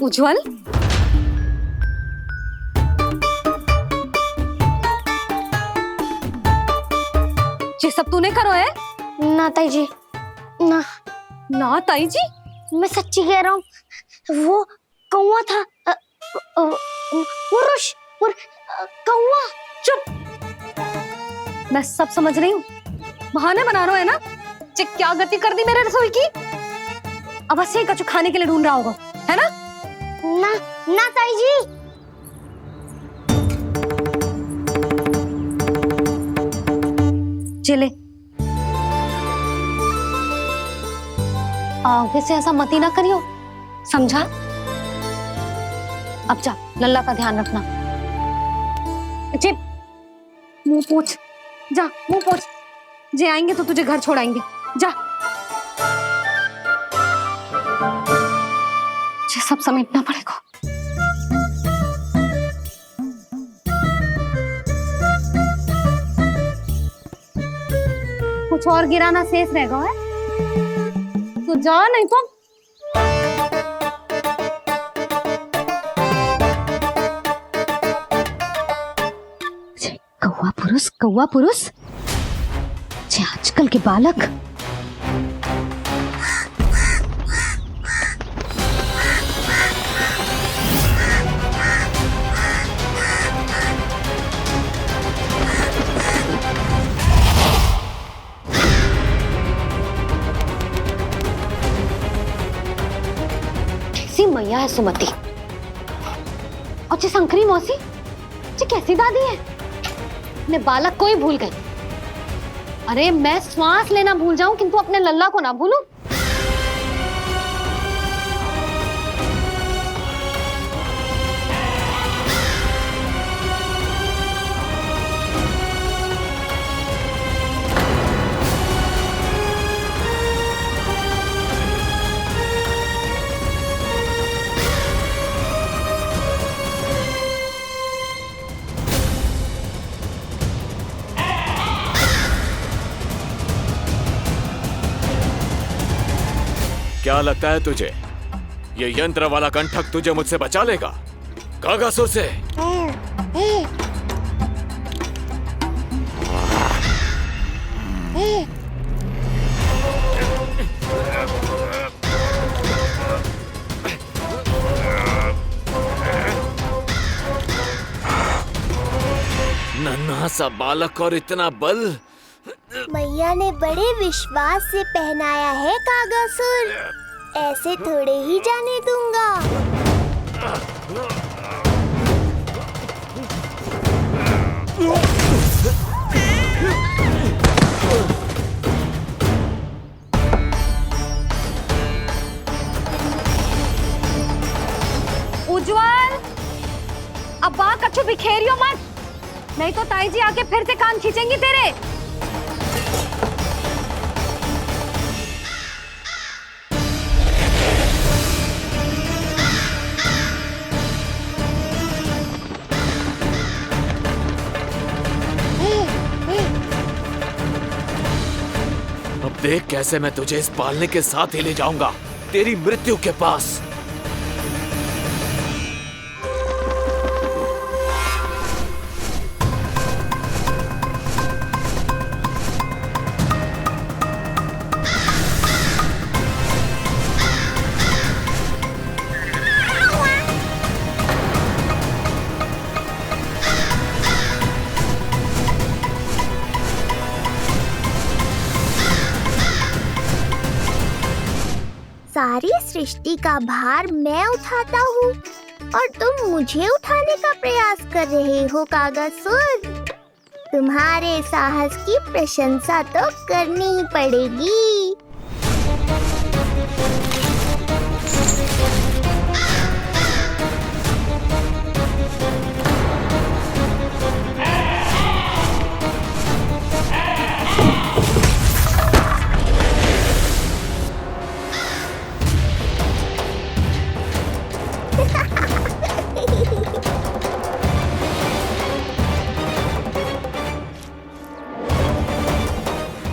उज्जवल, ये सब तूने करो है? ना ताई जी, ना ना ताई जी, मैं सच्ची कह रहा हूँ। वो कौवा था, कौवा। चुप। मैं सब समझ रही हूँ, बहाने बना रहे हो है ना? क्या गति कर दी मेरे रसोई की? अब बस यही कछु खाने के लिए ढूंढ रहा होगा, है ना? ना ताई जी। नीचे ले। आगे से ऐसा मती ना करियो, समझा? अब जा, लल्ला का ध्यान रखना। जी, मुंह पोछ, जा मुंह पोछ। जे आएंगे तो तुझे घर छोड़ाएंगे, जा। ये सब समेटना पड़ेगा। कुछ और गिराना शेष रहेगा है? तो जा, नहीं तो कौवा पुरुष जे आजकल के बालक। कैसी मैया है सुमति, और जे शंकरी मौसी जे कैसी दादी है। अपने बालक को ही भूल गई। अरे मैं श्वास लेना भूल जाऊं किंतु अपने लल्ला को ना भूलूं। क्या लगता है तुझे ये यंत्र वाला कंठक तुझे मुझसे बचा लेगा? कागासुर से नन्हा सा बालक और इतना बल। मैया ने बड़े विश्वास से पहनाया है कागासुर, ऐसे थोड़े ही जाने दूंगा। उज्जवल, अब बाहर कछु बिखेरियो मत, नहीं तो ताई जी आके फिर से कान खींचेंगी तेरे। अब देख कैसे मैं तुझे इस पालने के साथ ही ले जाऊंगा तेरी मृत्यु के पास। सारी सृष्टि का भार मैं उठाता हूँ और तुम मुझे उठाने का प्रयास कर रहे हो कागासुर। तुम्हारे साहस की प्रशंसा तो करनी ही पड़ेगी।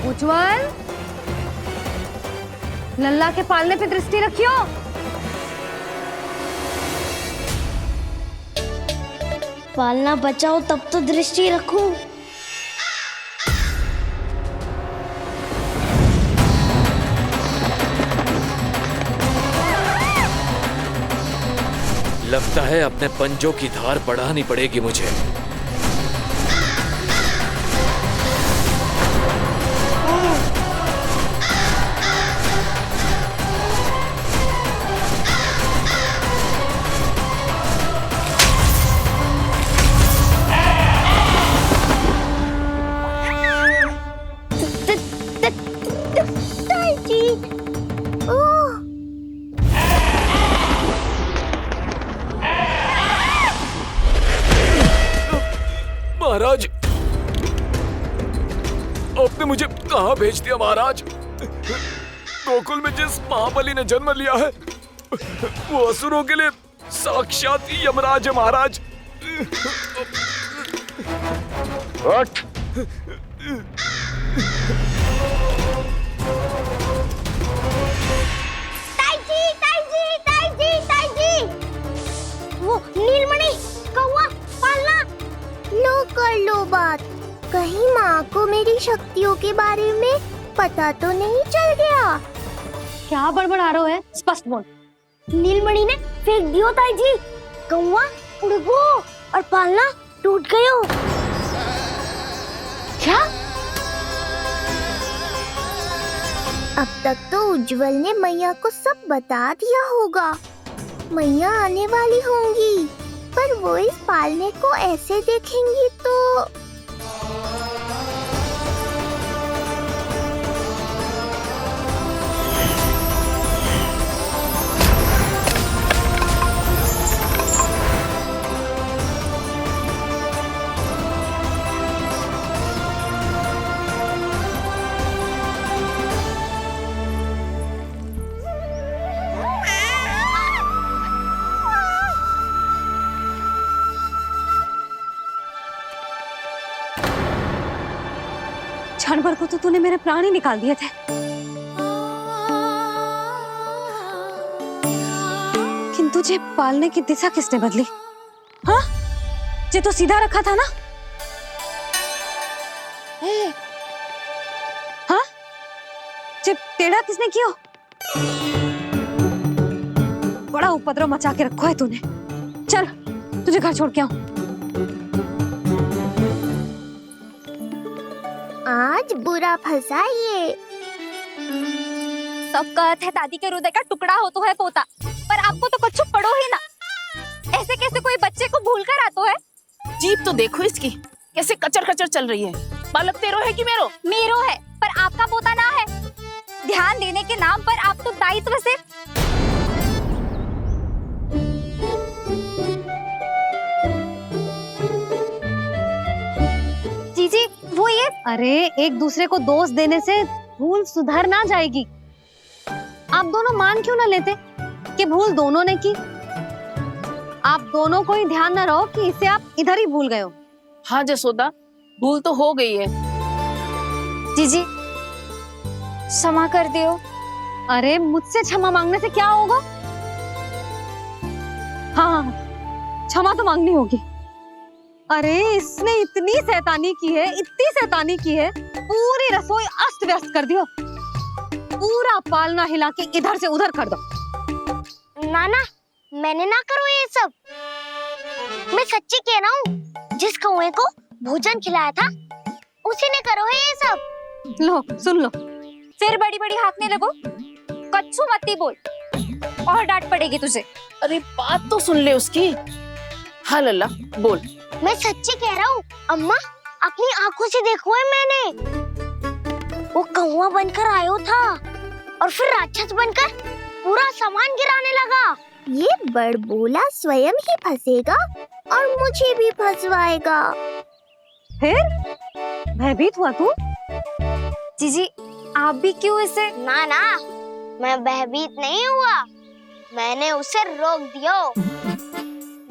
उज्जवल, लल्ला के पालने पे दृष्टि रखियो। पालना बचाओ तब तो दृष्टि रखूं। लगता है अपने पंजों की धार बढ़ानी पड़ेगी मुझे। आपने मुझे कहाँ भेज दिया महाराज? गोकुल में जिस महाबली ने जन्म लिया है वो असुरों के लिए साक्षात यमराज है महाराज। उठ। वो नीलमणि, कौवा, पालना। लो कर लो बात। कहीं माँ को मेरी शक्तियों के बारे में पता तो नहीं चल गया? क्या बड़बड़ा रहे हो है? स्पष्ट बोल। नीलमणि ने फेंक दियो ताई जी। कौवा उड़ गयो और पालना टूट गयो। क्या? अब तक तो उज्जवल ने मैया को सब बता दिया होगा। मैया आने वाली होंगी, पर वो इस पालने को ऐसे देखेंगी तो जानवर को तो तूने मेरे प्राण ही निकाल दिए थे, किंतु तुझे पालने की दिशा किसने बदली? हाँ, जे तो सीधा रखा था ना? हाँ, जे टेढ़ा किसने किया? बड़ा उपद्रव मचा के रखो है तूने। चल, तुझे घर छोड़ के आऊं। आज बुरा फंसा ये। सब कहत है दादी के हृदय का टुकड़ा हो तो है पोता, पर आपको तो कुछ पड़ो ही ना। ऐसे कैसे कोई बच्चे को भूल कर आतो है? जीभ तो देखो इसकी, कैसे कचर कचर चल रही है। बालक तेरो है कि मेरो? मेरो है, पर आपका पोता ना है। ध्यान देने के नाम पर आप तो दायित्व से जीजी वो ये। अरे एक दूसरे को दोष देने से भूल सुधर ना जाएगी। आप दोनों मान क्यों ना लेते कि भूल दोनों ने की? आप दोनों को ही ध्यान न रहो कि इसे आप इधर ही भूल गए हो। हाँ जसोदा, भूल तो हो गई है। जीजी क्षमा कर दियो। अरे मुझसे क्षमा मांगने से क्या होगा? हाँ, क्षमा तो मांगनी होगी। अरे इसने इतनी शैतानी की है, इतनी शैतानी की है, पूरी रसोई अस्त व्यस्त कर दियो। पूरा पालना हिला के इधर से उधर कर दो। नाना, मैंने ना करो ये सब। मैं सच्ची कह रहा हूँ, जिस कौवे को भोजन खिलाया था उसी ने करो है ये सब। लो सुन लो, फिर बड़ी बड़ी हाँकने लगो। कच्छू मत बोल और डांट पड़ेगी तुझे। अरे बात तो सुन ले उसकी। हाँ लल्ला बोल। मैं सच्ची कह रहा हूँ अम्मा, अपनी आंखों से देखो है मैंने। वो कौवा बनकर आयो था और फिर राक्षस बनकर पूरा सामान गिराने लगा। ये बड़बोला स्वयं ही फंसेगा और मुझे भी फंसवाएगा। फिर भयभीत हुआ तू? जीजी आप भी क्यों इसे? ना ना, मैं भयभीत नहीं हुआ, मैंने उसे रोक दिया।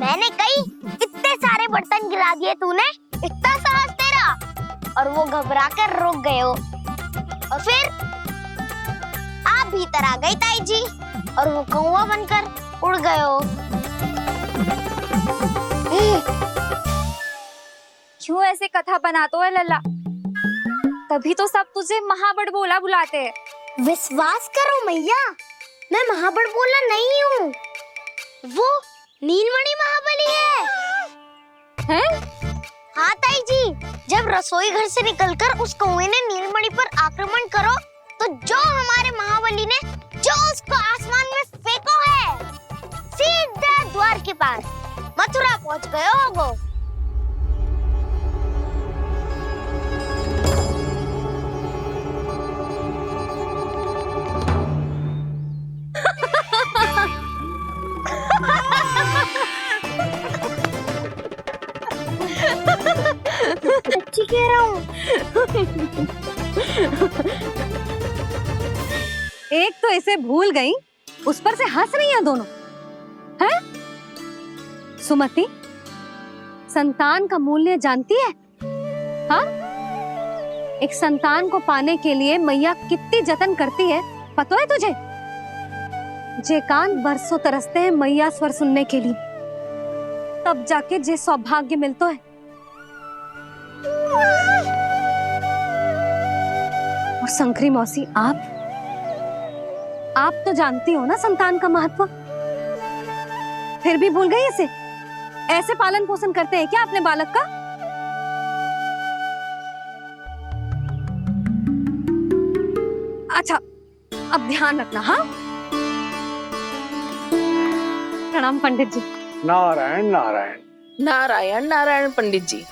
मैंने कही इतने सारे बर्तन गिरा दिए तूने, इतना साहस तेरा, और वो घबरा कर रुक गए हो। और फिर आप भीतर आ गई ताई जी और वो कौवा बनकर उड़ गए हो। क्यों ऐसे कथा बनाते है लल्ला? तभी तो सब तुझे महाबड़बोला बुलाते हैं। विश्वास करो मैया, मैं महाबड़बोला नहीं हूँ, वो नीलमणि महाबली है। हैं? हाँ ताई जी, जब रसोई घर से निकलकर उस कौवे ने नीलमणि पर आक्रमण करो तो जो हमारे महाबली ने जो उसको आसमान में फेंको है, सीधा द्वार के पास मथुरा पहुँच गए होगो। सच्ची कह रहा हूँ। एक तो इसे भूल गई, उस पर से हंस रही हैं दोनों, हैं? सुमति, संतान का मूल्य जानती है? हाँ? एक संतान को पाने के लिए मैया कितनी जतन करती है, पता है तुझे? जे कान बरसों तरसते हैं मैया स्वर सुनने के लिए, तब जाके जे सौभाग्य मिलता है। और शंकरी मौसी, आप तो जानती हो ना संतान का महत्व, फिर भी भूल गई इसे? ऐसे पालन पोषण करते हैं क्या अपने बालक का? अच्छा, अब ध्यान रखना। हाँ, प्रणाम पंडित जी। नारायण नारायण नारायण नारायण पंडित जी।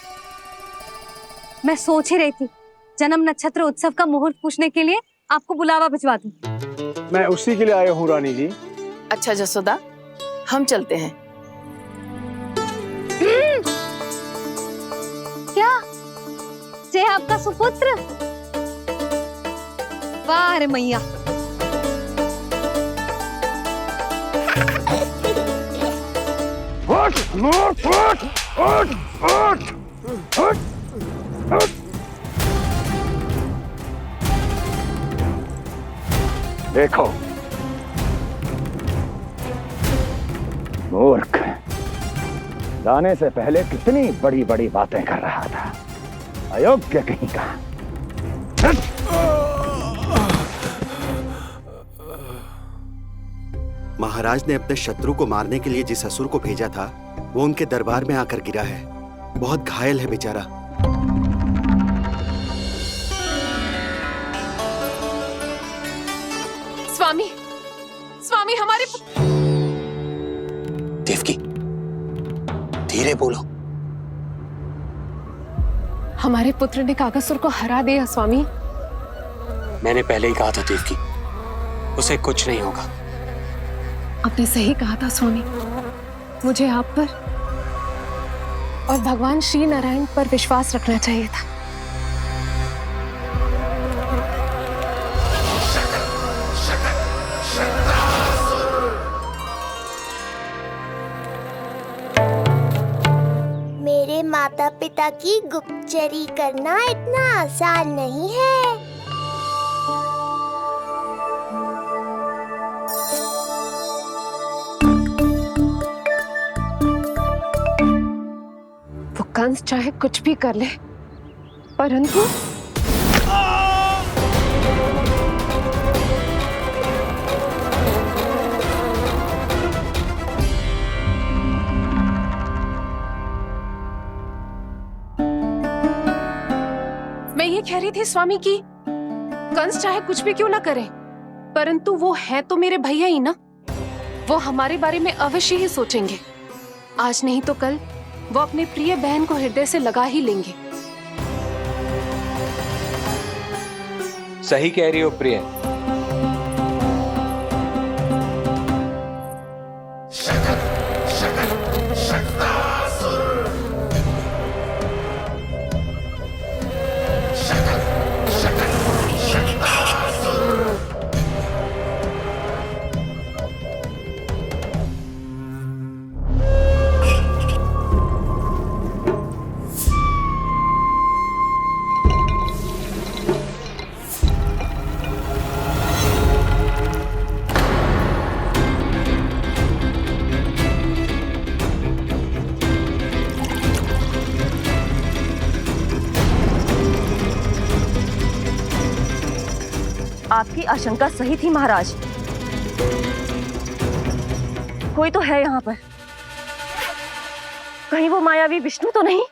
मैं सोच ही रही थी जन्म नक्षत्र उत्सव का मुहूर्त पूछने के लिए आपको बुलावा भिजवा दूं। मैं उसी के लिए आया हूँ रानी जी। अच्छा जसोदा, हम चलते हैं। क्या जे आपका सुपुत्र? वाह रे मैया। उठ, उठ, उठ, उठ, उठ, उठ, उठ। देखो मूर्ख, जाने से पहले कितनी बड़ी बड़ी बातें कर रहा था, अयोग्य कहीं का। महाराज ने अपने शत्रु को मारने के लिए जिस असुर को भेजा था वो उनके दरबार में आकर गिरा है, बहुत घायल है बेचारा। स्वामी, स्वामी हमारे देवकी, धीरे बोलो। हमारे पुत्र ने काकासुर को हरा दिया स्वामी। मैंने पहले ही कहा था देवकी, उसे कुछ नहीं होगा। आपने सही कहा था स्वामी, मुझे आप पर और भगवान श्री नारायण पर विश्वास रखना चाहिए था। मेरे माता पिता की गुप्तचरी करना इतना आसान नहीं है। वो कंस चाहे कुछ भी कर ले, परंतु मैं ये कह रही थी स्वामी कि कंस चाहे कुछ भी क्यों ना करे, परंतु वो है तो मेरे भैया ही ना। वो हमारे बारे में अवश्य ही सोचेंगे। आज नहीं तो कल वो अपने प्रिय बहन को हृदय से लगा ही लेंगे। सही कह रही हो प्रिय। आपकी आशंका सही थी महाराज, कोई तो है यहाँ पर। कहीं वो मायावी विष्णु तो नहीं?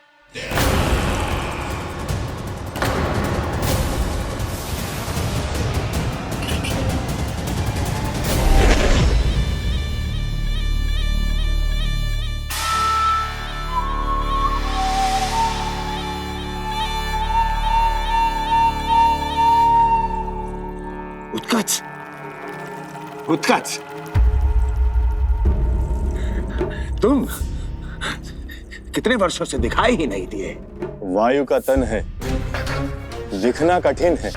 उत्कच, उत्कच, तुम कितने वर्षों से दिखाई ही नहीं दिए। वायु का तन है, दिखना कठिन है,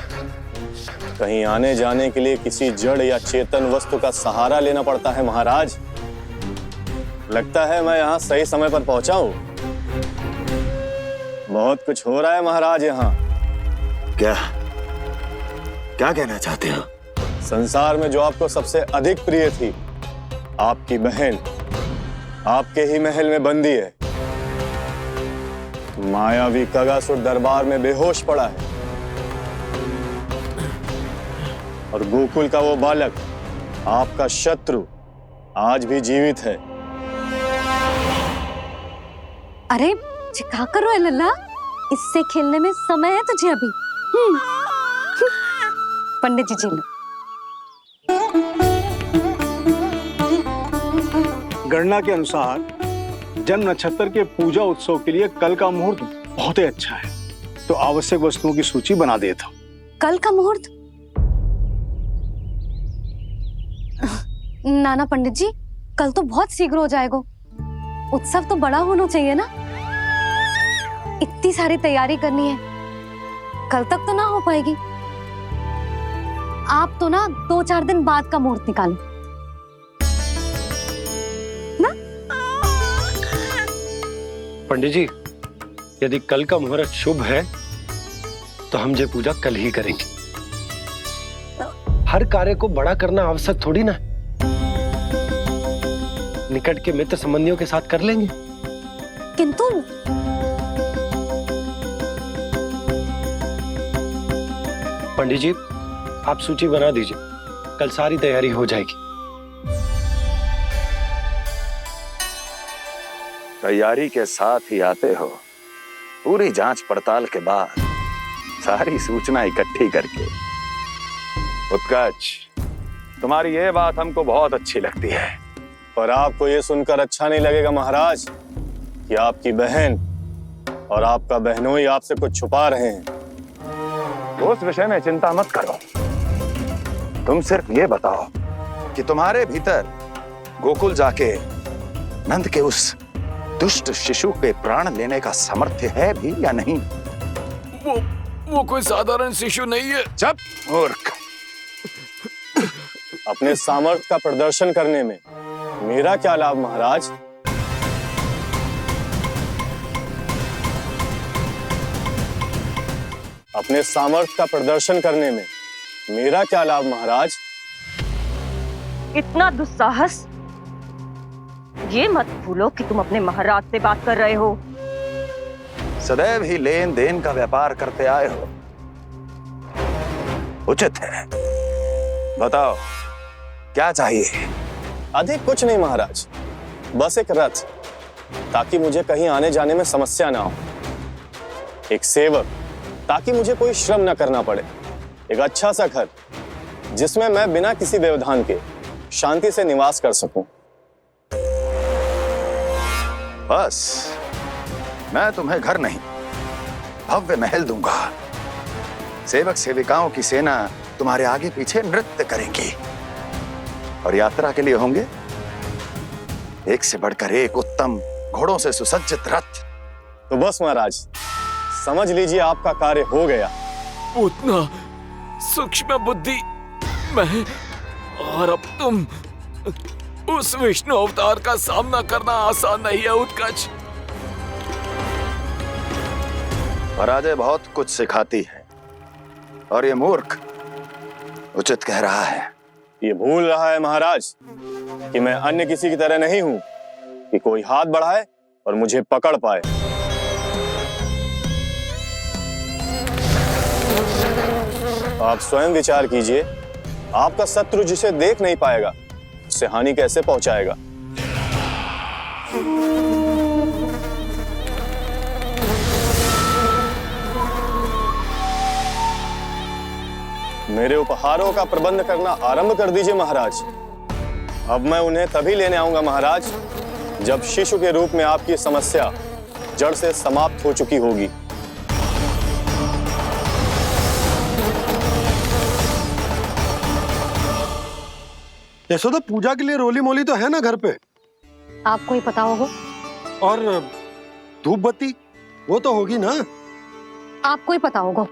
कहीं आने जाने के लिए किसी जड़ या चेतन वस्तु का सहारा लेना पड़ता है महाराज। लगता है मैं यहाँ सही समय पर पहुंचा हूँ। बहुत कुछ हो रहा है महाराज यहाँ। क्या क्या कहना चाहते हो? संसार में जो आपको सबसे अधिक प्रिय थी, आपकी बहन, आपके ही महल में बंदी है। मायावी कगासुर दरबार में बेहोश पड़ा है और गोकुल का वो बालक, आपका शत्रु, आज भी जीवित है। अरे क्या कर रहे हो लल्ला? इससे खेलने में समय है तुझे अभी। पंडित जी लो। गणना के अनुसार जन्म नक्षत्र के पूजा उत्सव के लिए कल का मुहूर्त बहुत ही अच्छा है, तो आवश्यक वस्तुओं की सूची बना देता हूँ। कल का मुहूर्त? नाना पंडित जी, कल तो बहुत शीघ्र हो जाएगा। उत्सव तो बड़ा होना चाहिए ना, इतनी सारी तैयारी करनी है, कल तक तो ना हो पाएगी। आप तो ना 2-4 दिन बाद का मुहूर्त निकालो ना। पंडित जी, यदि कल का मुहूर्त शुभ है तो हम ये पूजा कल ही करेंगे। हर कार्य को बड़ा करना आवश्यक थोड़ी ना, निकट के मित्र संबंधियों के साथ कर लेंगे। किंतु पंडित जी, आप सूची बना दीजिए, कल सारी तैयारी हो जाएगी। तैयारी के साथ ही आते हो, पूरी जांच पड़ताल के बाद सारी सूचना इकट्ठी करके। उत्कर्ष, तुम्हारी ये बात हमको बहुत अच्छी लगती है, पर आपको ये सुनकर अच्छा नहीं लगेगा महाराज कि आपकी बहन और आपका बहनोई आपसे कुछ छुपा रहे हैं। उस विषय में चिंता मत करो, तुम सिर्फ ये बताओ कि तुम्हारे भीतर गोकुल जाके नंद के उस दुष्ट शिशु के प्राण लेने का सामर्थ्य है भी या नहीं? वो कोई साधारण शिशु नहीं है। चुप मूर्ख। अपने सामर्थ्य का प्रदर्शन करने में मेरा क्या लाभ महाराज? अपने सामर्थ्य का प्रदर्शन करने में मेरा क्या लाभ महाराज? इतना दुस्साहस? ये मत भूलो कि तुम अपने महाराज से बात कर रहे हो। सदैव ही लेन देन का व्यापार करते आए हो, उचित है। बताओ क्या चाहिए? अधिक कुछ नहीं महाराज, बस एक रथ, ताकि मुझे कहीं आने जाने में समस्या ना हो। एक सेवक, ताकि मुझे कोई श्रम ना करना पड़े। एक अच्छा सा घर, जिसमें मैं बिना किसी व्यवधान के शांति से निवास कर सकूं। बस, मैं तुम्हें घर नहीं, भव्य महल दूंगा। सेवक सेविकाओं की सेना तुम्हारे आगे पीछे नृत्य करेंगी और यात्रा के लिए होंगे एक से बढ़कर एक उत्तम घोड़ों से सुसज्जित रथ। तो बस महाराज, समझ लीजिए आपका कार्य हो गया। उतना सूक्ष्म बुद्धि मैं, और अब तुम, उस विष्णु अवतार का सामना करना आसान नहीं है उत्कर्ष। पराजय बहुत कुछ सिखाती है और ये मूर्ख उचित कह रहा है। ये भूल रहा है महाराज कि मैं अन्य किसी की तरह नहीं हूं कि कोई हाथ बढ़ाए और मुझे पकड़ पाए। आप स्वयं विचार कीजिए, आपका शत्रु जिसे देख नहीं पाएगा उससे हानि कैसे पहुंचाएगा। मेरे उपहारों का प्रबंध करना आरंभ कर दीजिए महाराज। अब मैं उन्हें तभी लेने आऊंगा महाराज, जब शिशु के रूप में आपकी समस्या जड़ से समाप्त हो चुकी होगी। यशोदा, पूजा के लिए रोली मोली तो है ना घर पे? आपको ही पता होगा। और धूप बत्ती वो तो होगी ना? आपको ही पता होगा।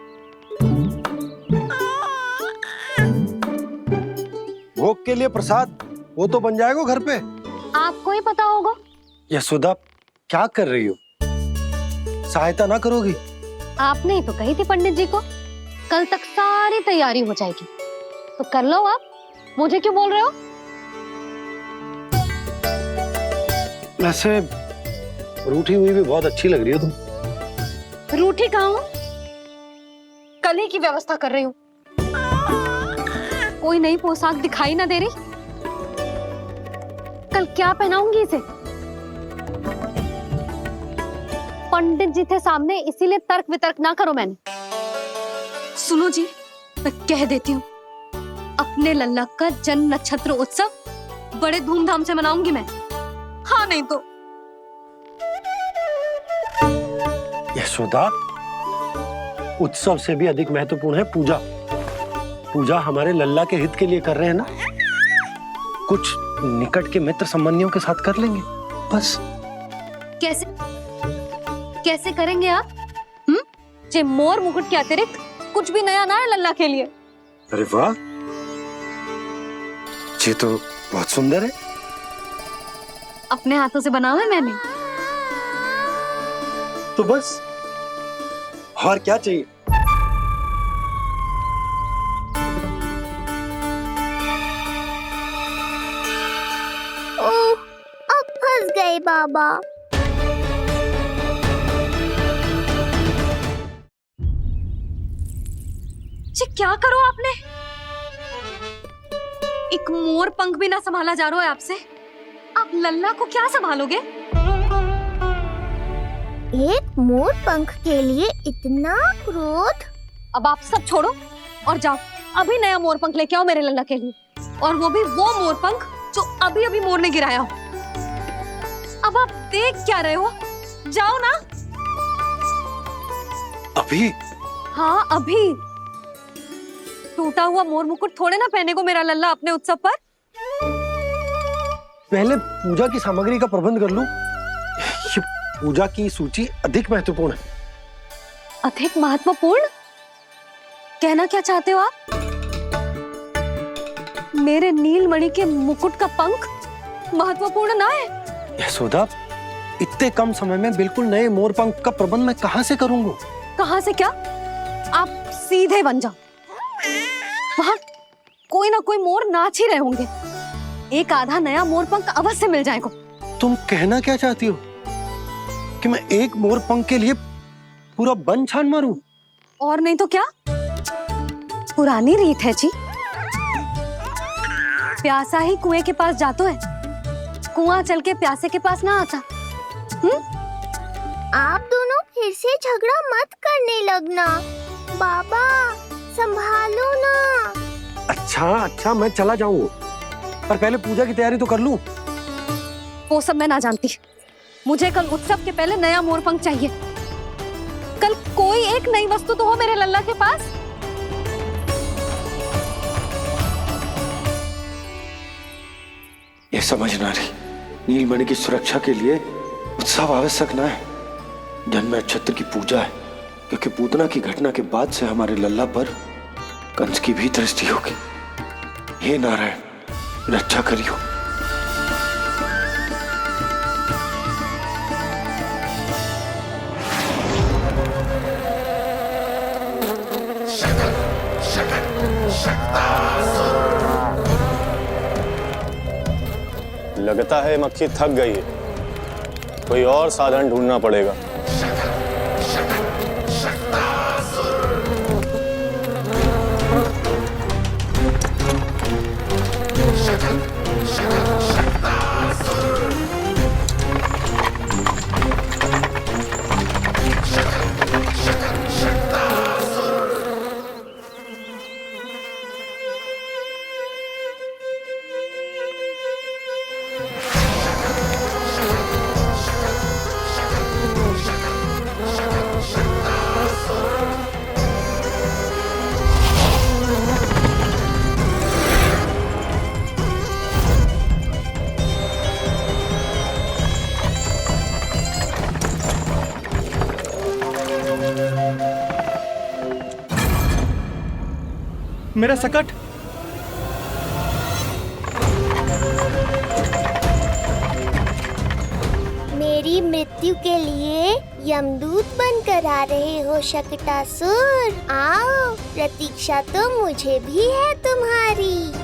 भोग के लिए प्रसाद वो तो बन जाएगा घर पे। आपको ही पता होगा। यशोदा क्या कर रही हो? सहायता ना करोगी? आपने ही तो कही थी पंडित जी को कल तक सारी तैयारी हो जाएगी, तो कर लो आप। मुझे क्यों बोल रहे हो? वैसे रूठी हुई भी बहुत अच्छी लग रही हो तुम। रूठी कहाँ हूँ? कल ही की व्यवस्था कर रही हूँ। कोई नई पोशाक दिखाई ना दे रही। कल क्या पहनाऊंगी इसे? पंडित जी थे सामने, इसीलिए तर्क वितर्क ना करो। मैंने सुनो जी, मैं कह देती हूँ, अपने लल्ला का जन्म नक्षत्र उत्सव बड़े धूमधाम से मनाऊंगी मैं। हाँ नहीं तो। यशोदा, उत्सव से भी अधिक महत्वपूर्ण है पूजा। पूजा हमारे लल्ला के हित के लिए कर रहे हैं ना। कुछ निकट के मित्र संबंधियों के साथ कर लेंगे बस। कैसे कैसे करेंगे आप? जे मोर मुकुट के अतिरिक्त कुछ भी नया ना है लल्ला के लिए। अरे वाह, ये तो बहुत सुंदर है। अपने हाथों से बनाया है मैंने। तो बस और क्या चाहिए? ओह, अब फंस गए बाबा। जी क्या करो आपने? एक मोर पंख भी ना संभाला जा रहा है आपसे। आप लल्ला को क्या संभालोगे? एक मोर पंख के लिए इतना क्रोध? अब आप सब छोड़ो और जाओ, अभी नया मोर पंख लेके आओ मेरे लल्ला के लिए, और वो भी वो मोर पंख जो अभी अभी मोर ने गिराया हो। अब आप देख क्या रहे हो? जाओ ना। अभी? हाँ अभी। टूटा हुआ मोर मुकुट थोड़े ना पहने को मेरा लल्ला अपने उत्सव पर। पहले पूजा की सामग्री का प्रबंध कर लूं। ये पूजा की सूची अधिक महत्वपूर्ण है। अधिक महत्वपूर्ण? कहना क्या चाहते हो आप? मेरे नीलमणि के मुकुट का पंख महत्वपूर्ण ना है? यशोदा, इतने कम समय में बिल्कुल नए मोर पंख का प्रबंध मैं कहां से करूंगा? कहां से क्या? आप सीधे बन जाओ। वहां कोई ना कोई मोर नाच ही रहे होंगे। एक आधा नया मोर पंख अवश्य मिल जाएगा। तुम कहना क्या चाहती हो कि मैं एक मोर पंख के लिए पूरा वन छान मारूं? और नहीं तो क्या, पुरानी रीत है जी। प्यासा ही कुएं के पास जातो है, कुआं चल के प्यासे के पास ना आता। आप दोनों फिर से झगड़ा मत करने लगना। बाबा संभालो ना। अच्छा मैं चला जाऊंगा, पर पहले पूजा की तैयारी तो कर लूं। वो सब मैं ना जानती। मुझे कल उत्सव के पहले नया मोर पंख चाहिए। कल कोई एक नई वस्तु तो हो मेरे लल्ला के पास। ये समझ ना रही, नीलमणि की सुरक्षा के लिए उत्सव आवश्यक ना है। जन्म नक्षत्र की पूजा है, क्योंकि पूतना की घटना के बाद से हमारे लल्ला पर कंस की भी दृष्टि होगी। हे नारायण, रक्षा करियो। लगता है मक्खी थक गई है, कोई और साधन ढूंढना पड़ेगा। मेरा सकट। मेरी मृत्यु के लिए यमदूत बनकर आ रहे हो शकटासुर? आओ, प्रतीक्षा तो मुझे भी है तुम्हारी।